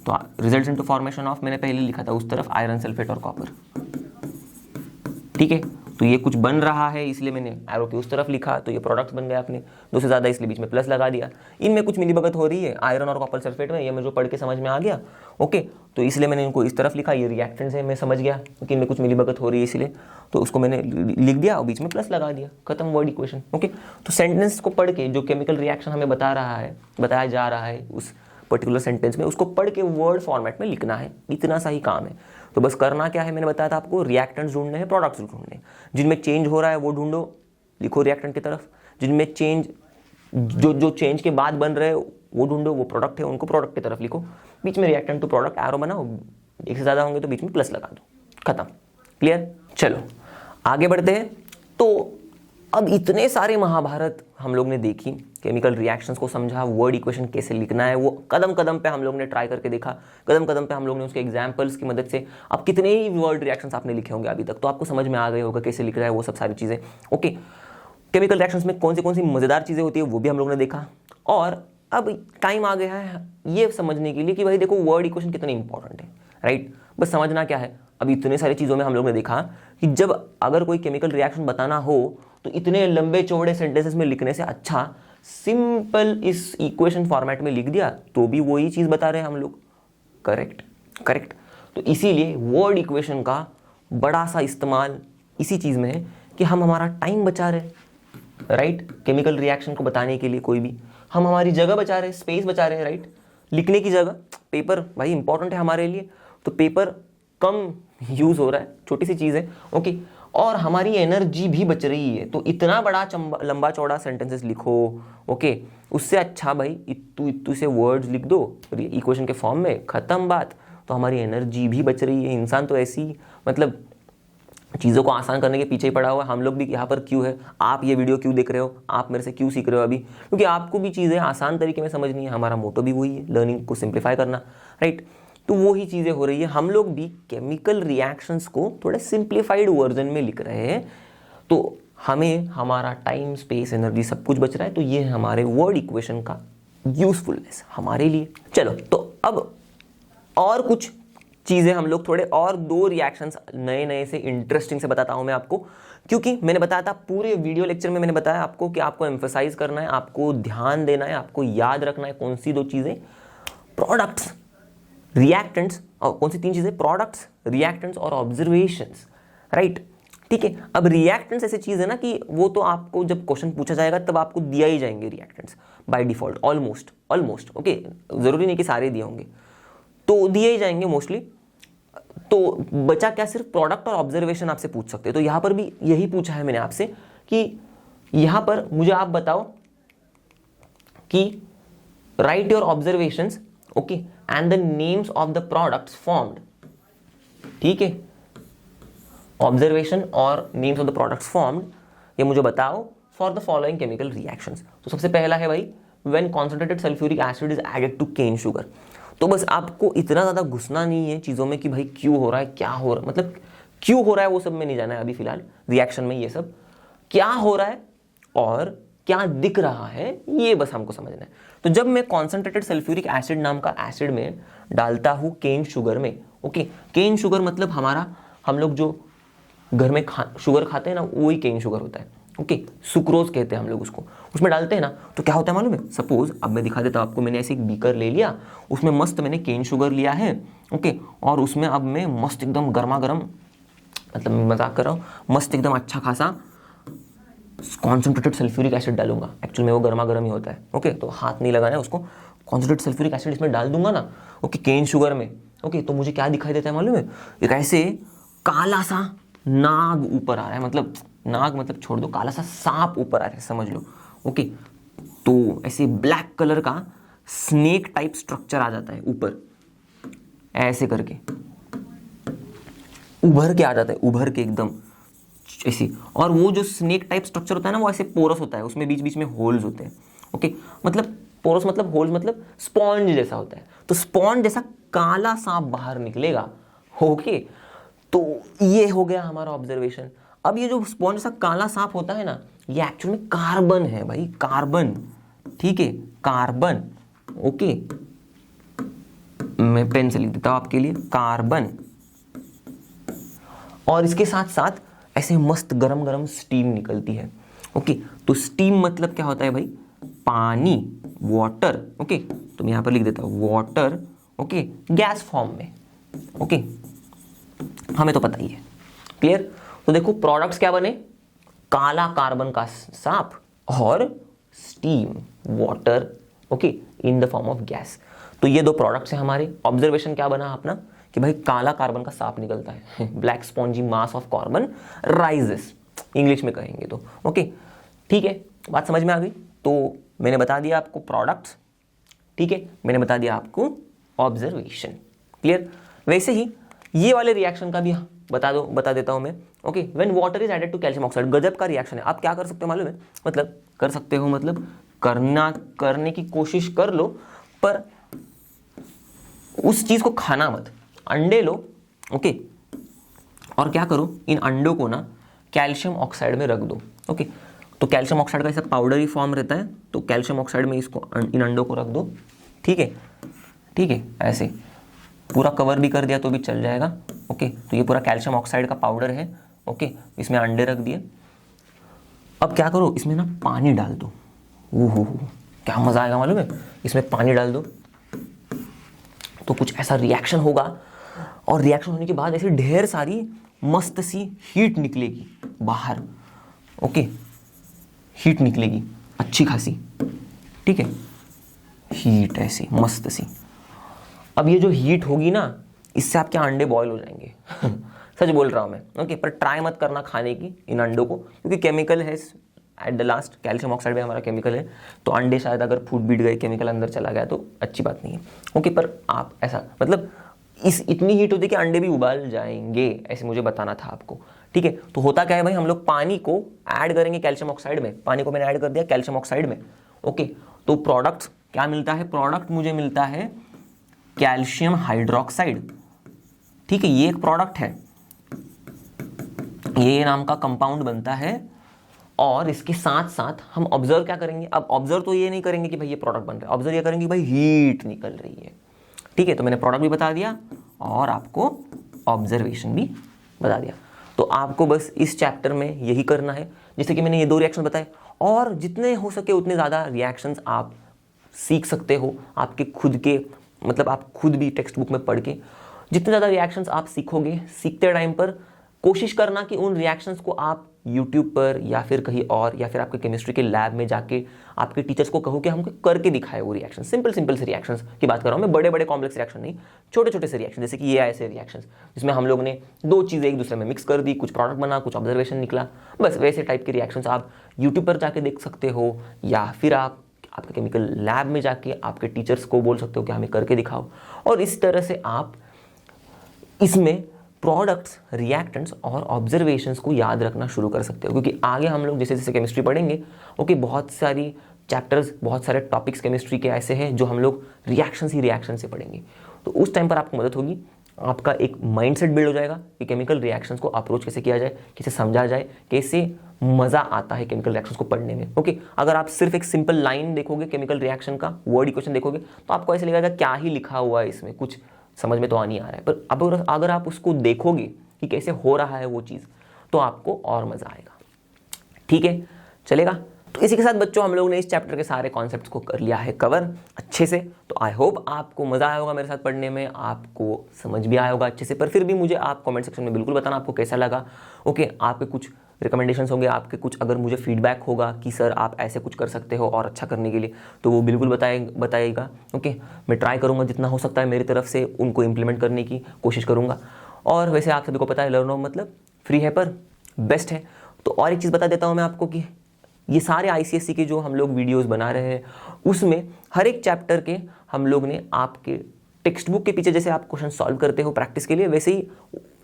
तो रिजल्ट्स इनटू फॉर्मेशन ऑफ मैंने पहले लिखा था उस तरफ, आयरन सल्फेट और कॉपर, ठीक है। तो ये कुछ बन रहा है इसलिए मैंने एरो के उस तरफ लिखा, तो ये प्रोडक्ट्स बन गए अपने दो से ज्यादा, इसलिए बीच में प्लस लगा दिया। इनमें कुछ मिलीभगत हो रही है आयरन और कॉपर सल्फेट में, ये मुझे पढ़ के समझ में आ गया, ओके तो इसलिए मैंने इनको इस तरफ लिखा, ये रिएक्टेंट्स है मैं समझ गया कि इनमें कुछ मिलीभगत हो रही है इसलिए, तो उसको मैंने लिख दिया और बीच में प्लस लगा दिया, खत्म वर्ड इक्वेशन। ओके तो सेंटेंस को पढ़ के जो केमिकल रिएक्शन हमें बताया जा रहा है उस पर्टिकुलर सेंटेंस में, उसको पढ़ के वर्ड फॉर्मेट में लिखना है, इतना सा ही काम है। तो बस करना क्या है, मैंने बताया था आपको, रिएक्टेंट्स ढूंढने हैं, प्रोडक्ट्स ढूंढने, जिनमें चेंज हो रहा है वो ढूंढो, लिखो रिएक्टेंट की तरफ, जिनमें चेंज जो चेंज के बाद बन रहे हैं वो ढूंढो, वो प्रोडक्ट है उनको प्रोडक्ट की तरफ लिखो, बीच में रिएक्टेंट टू प्रोडक्ट एरो बनाओ, एक से ज्यादा होंगे तो बीच में प्लस लगा दो, खत्म, क्लियर। चलो आगे बढ़ते हैं। तो अब इतने सारे महाभारत हम लोग ने देखी, केमिकल रिएक्शंस को समझा, वर्ड इक्वेशन कैसे लिखना है वो कदम कदम पे हम लोग ने ट्राई करके देखा, कदम कदम पे हम लोग ने उसके एग्जांपल्स की मदद से, अब कितने ही वर्ड रिएक्शंस आपने लिखे होंगे अभी तक, तो आपको समझ में आ गए होगा कैसे लिख रहा है वो सब सारी चीज़ें। ओके केमिकल रिएक्शंस में कौन सी मज़ेदार चीज़ें होती है वो भी हम लोग ने देखा, और अब टाइम आ गया है ये समझने के लिए कि भाई देखो वर्ड इक्वेशन कितने इंपॉर्टेंट है, राइट। बस समझना क्या है, अब इतने सारी चीज़ों में हम लोग ने देखा कि जब अगर कोई केमिकल रिएक्शन बताना हो तो इतने लंबे चौड़े सेंटेंसेस में लिखने से अच्छा सिंपल इस इक्वेशन फॉर्मेट में लिख दिया तो भी वही चीज़ बता रहे हैं हम लोग, करेक्ट। तो इसीलिए वर्ड इक्वेशन का बड़ा सा इस्तेमाल इसी चीज़ में है कि हम हमारा टाइम बचा रहे, राइट, केमिकल रिएक्शन को बताने के लिए कोई भी हम हमारी जगह बचा रहे, स्पेस बचा रहे, राइट, लिखने की जगह, पेपर भाई इंपॉर्टेंट है हमारे लिए, तो पेपर कम यूज हो रहा है, छोटी सी चीज़ है, ओके, और हमारी एनर्जी भी बच रही है, तो इतना बड़ा लंबा चौड़ा सेंटेंसेस लिखो, ओके, उससे अच्छा भाई इतू से वर्ड्स लिख दो इक्वेशन के फॉर्म में, खत्म बात, तो हमारी एनर्जी भी बच रही है। इंसान तो ऐसी मतलब चीज़ों को आसान करने के पीछे ही पड़ा हुआ है, हम लोग भी यहाँ पर क्यों है, आप ये वीडियो क्यों देख रहे हो, आप मेरे से क्यों सीख रहे हो अभी, क्योंकि आपको भी चीज़ें आसान तरीके में समझनी है, हमारा मोटो भी वही है, लर्निंग को सिंप्लीफाई करना, राइट। तो वो ही चीज़ें हो रही है, हम लोग भी केमिकल रिएक्शंस को थोड़े सिंप्लीफाइड वर्जन में लिख रहे हैं, तो हमें हमारा टाइम स्पेस एनर्जी सब कुछ बच रहा है, तो ये है हमारे वर्ड इक्वेशन का यूजफुलनेस हमारे लिए। चलो तो अब और कुछ चीज़ें हम लोग थोड़े और दो रिएक्शंस नए से इंटरेस्टिंग से बताता हूं मैं आपको, क्योंकि मैंने बताया था पूरे वीडियो लेक्चर में, मैंने बताया आपको कि आपको एम्फसाइज करना है, आपको ध्यान देना है, आपको याद रखना है कौन सी दो चीज़ें, प्रोडक्ट्स, रिएक्टेंट्स, और कौन सी तीन चीजें, प्रोडक्ट्स, रिएक्टेंट्स और ऑब्जर्वेशंस, राइट, ठीक है। अब रिएक्टेंट्स ऐसी चीज है ना कि वो तो आपको जब क्वेश्चन पूछा जाएगा तब आपको दिया ही जाएंगे reactants by default, almost, okay, जरूरी नहीं कि सारे दिए होंगे, तो दिए ही जाएंगे मोस्टली। तो बचा क्या, सिर्फ प्रोडक्ट और ऑब्जर्वेशन आपसे पूछ सकते हैं, तो यहां पर भी यही पूछा है मैंने आपसे कि यहां पर मुझे आप बताओ कि right your observations, okay, and the names of the products formed, ठीक है, ऑब्जर्वेशन और names of the products formed, ये मुझे बताओ for the following chemical reactions. तो सबसे पहला है भाई when concentrated sulphuric acid is added to cane sugar, तो बस आपको इतना ज़्यादा घुसना नहीं है चीज़ों में कि भाई क्यों हो रहा है, क्या हो रहा है, मतलब क्यों हो रहा है वो सब में नहीं जाना है अभी फिलहाल रिएक्शन में। ये सब क्या हो रहा है और क्या दिख रहा है ये बस हमको समझना है। तो जब मैं कॉन्सेंट्रेटेड सल्फ्यूरिक एसिड नाम का एसिड में डालता हूं केन शुगर में, ओके, केन शुगर मतलब हमारा, हम लोग जो घर में शुगर खाते हैं ना वही केन शुगर होता है, ओके, सुक्रोज कहते हैं हम लोग उसको, उसमें डालते हैं ना तो क्या होता है मालूम है। सपोज अब मैं दिखा देता हूं आपको, मैंने ऐसे एक बीकर ले लिया, उसमें मस्त मैंने केन शुगर लिया है, ओके, और उसमें अब मैं मस्त एकदम गर्मा गर्म, मतलब मैं मजाक कर रहा हूँ, मस्त एकदम अच्छा खासा कॉन्सेंट्रेटेड सल्फ्यूरिक एसिड डालूंगा। एक्चुअल में वो गर्मा गर्म ही होता है, ओके, तो हाथ नहीं लगाना है उसको। कॉन्सेंट्रेटेड सल्फ्यूरिक एसिड इसमें डाल दूंगा ना, ओके, केन शुगर में, ओके, तो मुझे क्या दिखाई देता है मालूम है, एक ऐसे काला सा नाग ऊपर आ रहा है, मतलब नाग मतलब छोड़ दो, काला सा सांप ऊपर आ रहा है समझ लो, ओके। तो ऐसे ब्लैक कलर का स्नेक टाइप स्ट्रक्चर आ जाता है ऊपर, ऐसे करके उभर के आ जाता है, उभर के एकदम ऐसी। और वो जो स्नेक टाइप स्ट्रक्चर होता है ना वो ऐसे पोरस होता है, उसमें बीच बीच में होल्स होते हैं, ओके, मतलब पोरस मतलब होल्स मतलब स्पॉन्ज जैसा होता है। तो स्पॉन्ज जैसा काला सांप बाहर निकलेगा, ओके। तो ये हो गया हमारा ऑब्जर्वेशन। अब ये जो स्पॉन्ज जैसा काला सांप होता है ना, ये एक्चुअल में कार्बन है भाई, कार्बन, ठीक है, कार्बन, ओके। मैं पेन से लिख देता हूं आपके लिए, कार्बन। और इसके साथ साथ ऐसे मस्त गरम गरम स्टीम निकलती है, ओके। तो स्टीम मतलब क्या होता है भाई, पानी, वाटर, ओके, तो मैं यहां पर लिख देता हूं वाटर, ओके, गैस फॉर्म में, ओके, हमें तो पता ही है, क्लियर। तो देखो प्रोडक्ट्स क्या बने, काला कार्बन का सांप और steam, water, okay, in the form of gas. तो ये दो प्रोडक्ट्स हैं हमारे। ऑब्जर्वेशन क्या बना अपना कि भाई काला कार्बन का सांप निकलता है, black spongy mass of carbon rises, English में कहेंगे तो, ओके, ठीक है, बात समझ में आ गई। तो मैंने बता दिया आपको प्रोडक्ट्स, ठीक है, मैंने बता दिया आपको ऑब्जर्वेशन, क्लियर। वैसे ही ये वाले रिएक्शन का भी बता देता हूं मैं, okay. When water is added to calcium oxide, गजब का रिएक्शन है। आप क्या कर सकते हो मालूम है, मतलब कर सकते हो मतलब करने की कोशिश कर लो, पर उस चीज को खाना मत। अंडे लो, ओके, और क्या करो, इन अंडों को ना कैल्शियम ऑक्साइड में रख दो, ओके। तो कैल्शियम ऑक्साइड का ऐसा पाउडरी फॉर्म रहता है, तो कैल्शियम ऑक्साइड में इसको, इन अंडों को रख दो, ठीक है, ठीक है, ऐसे पूरा कवर भी कर दिया तो भी चल जाएगा, ओके। तो ये पूरा कैल्शियम ऑक्साइड का पाउडर है, ओके, इसमें अंडे रख दिए। अब क्या करो, इसमें ना पानी डाल दो, ओहो क्या मजा आएगा मालूम है, इसमें पानी डाल दो तो कुछ ऐसा रिएक्शन होगा, और रिएक्शन होने के बाद ऐसी ढेर सारी मस्त सी हीट निकलेगी बाहर, ओके, हीट निकलेगी अच्छी खासी, ठीक है, हीट ऐसी मस्त सी। अब ये जो हीट होगी ना, इससे आपके अंडे बॉयल हो जाएंगे सच बोल रहा हूं मैं, ओके। पर ट्राई मत करना खाने की इन अंडों को, क्योंकि केमिकल है at the last, calcium oxide भी हमारा केमिकल है, तो अंडे शायद अगर फूट बीट गए, केमिकल अंदर चला गया तो अच्छी बात नहीं है, ओके। पर आप ऐसा मतलब इतनी हीट होती है कि अंडे भी उबाल जाएंगे, ऐसे मुझे बताना था आपको, ठीक है। तो होता क्या है भाई, हम लोग पानी को ऐड करेंगे कैल्शियम ऑक्साइड में, पानी को मैंने ऐड कर दिया कैल्शियम ऑक्साइड में, ओके। तो प्रोडक्ट क्या मिलता है, प्रोडक्ट मुझे मिलता है कैल्शियम हाइड्रोक्साइड, ठीक है, ये एक प्रोडक्ट है, ये नाम का कंपाउंड बनता है। और इसके साथ साथ हम ऑब्जर्व क्या करेंगे, अब ऑब्जर्व तो ये नहीं करेंगे कि भाई ये प्रोडक्ट बन रहा है, ऑब्जर्व ये करेंगे कि भाई हीट निकल रही है, ठीक है। तो मैंने प्रोडक्ट भी बता दिया और आपको ऑब्जर्वेशन भी बता दिया। तो आपको बस इस चैप्टर में यही करना है, जैसे कि मैंने ये दो रिएक्शन बताए, और जितने हो सके उतने ज़्यादा रिएक्शंस आप सीख सकते हो आपके खुद के, मतलब आप खुद भी टेक्स्ट बुक में पढ़ के जितने ज़्यादा रिएक्शंस आप सीखोगे, सीखते टाइम पर कोशिश करना कि उन रिएक्शंस को आप यूट्यूब पर या फिर कहीं और, या फिर आपके केमिस्ट्री के लैब में जाके आपके टीचर्स को कहो कि हमको करके दिखाए वो रिएक्शन। सिंपल से रिएक्शंस की बात कर रहा हूँ मैं, बड़े बड़े कॉम्प्लेक्स रिएक्शन नहीं, छोटे छोटे से रिएक्शन, जैसे कि ये ऐसे रिएक्शंस जिसमें हम लोग ने दो चीज़ें एक दूसरे में मिक्स कर दी, कुछ प्रोडक्ट बना, कुछ ऑब्जर्वेशन निकला, बस वैसे टाइप के रिएक्शंस आप यूट्यूब पर जाके देख सकते हो, या फिर आप आपके केमिकल लैब में जाके आपके टीचर्स को बोल सकते हो कि हमें करके दिखाओ। और इस तरह से आप इसमें प्रोडक्ट्स, रिएक्टेंट्स और ऑब्जर्वेशंस को याद रखना शुरू कर सकते हो, क्योंकि आगे हम लोग जैसे जैसे केमिस्ट्री पढ़ेंगे, ओके, बहुत सारी चैप्टर्स, बहुत सारे टॉपिक्स केमिस्ट्री के ऐसे हैं जो हम लोग रिएक्शन से पढ़ेंगे। तो उस टाइम पर आपको मदद होगी, आपका एक माइंडसेट बिल्ड हो जाएगा कि केमिकल रिएक्शंस को अप्रोच कैसे किया जाए, कैसे समझा जाए, कैसे मज़ा आता है केमिकल रिएक्शंस को पढ़ने में। ओके, अगर आप सिर्फ एक सिंपल लाइन देखोगे केमिकल रिएक्शन का, वर्ड इक्वेशन देखोगे, तो आपको ऐसे लगेगा क्या ही लिखा हुआ है इसमें, कुछ समझ में तो आ नहीं आ रहा है। पर अब अगर आप उसको देखोगे कि कैसे हो रहा है वो चीज़, तो आपको और मज़ा आएगा। ठीक है, चलेगा। तो इसी के साथ बच्चों हम लोग ने इस चैप्टर के सारे कॉन्सेप्ट्स को कर लिया है कवर अच्छे से। तो आई होप आपको मज़ा आया होगा मेरे साथ पढ़ने में, आपको समझ भी आया होगा अच्छे से। पर फिर भी मुझे आप कमेंट सेक्शन में बिल्कुल बताना आपको कैसा लगा। ओके, आपके कुछ रिकमेंडेशंस होंगे, आपके कुछ अगर मुझे फीडबैक होगा कि सर आप ऐसे कुछ कर सकते हो और अच्छा करने के लिए, तो वो बिल्कुल बताइएगा। ओके, मैं ट्राई करूँगा जितना हो सकता है मेरी तरफ से उनको इम्प्लीमेंट करने की कोशिश करूँगा। और वैसे आप सभी को पता है लर्नो मतलब फ्री है पर बेस्ट है। तो और एक चीज़ बता देता हूँ मैं आपको कि ये सारे ICSE के जो हम लोग वीडियोस बना रहे हैं, उसमें हर एक चैप्टर के हम लोग ने आपके टेक्स्ट बुक के पीछे जैसे आप क्वेश्चन सॉल्व करते हो प्रैक्टिस के लिए, वैसे ही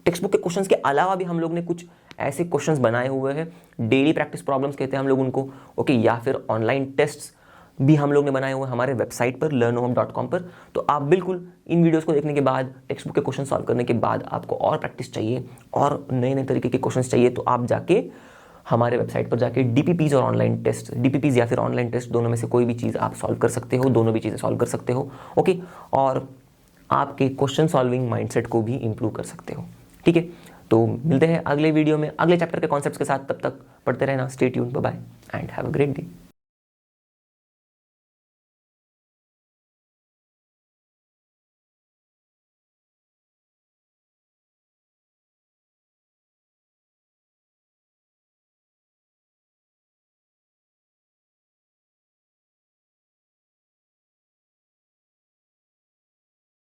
टेक्स्ट बुक के क्वेश्चंस के अलावा भी हम लोग ने कुछ ऐसे क्वेश्चंस बनाए हुए हैं, डेली प्रैक्टिस प्रॉब्लम्स कहते हैं हम लोग उनको। ओके, या फिर ऑनलाइन टेस्ट्स भी हम लोग ने बनाए हुए हैं हमारे वेबसाइट पर learnohome.com पर। तो आप बिल्कुल इन वीडियोस को देखने के बाद, टेक्स्ट बुक के क्वेश्चन सॉल्व करने के बाद आपको और प्रैक्टिस चाहिए और नए नए तरीके के क्वेश्चंस चाहिए, तो आप जाके हमारे वेबसाइट पर जाके DPPs और ऑनलाइन टेस्ट, DPPs या फिर ऑनलाइन टेस्ट, दोनों में से कोई भी चीज़ आप सॉल्व कर सकते हो, दोनों भी चीज़ें सॉल्व कर सकते हो। ओके, और आपके क्वेश्चन सॉल्विंग माइंडसेट को भी इंप्रूव कर सकते हो। ठीक है, तो मिलते हैं अगले वीडियो में अगले चैप्टर के कॉन्सेप्ट्स के साथ। तब तक पढ़ते रहना, stay tuned, bye bye and have a great day.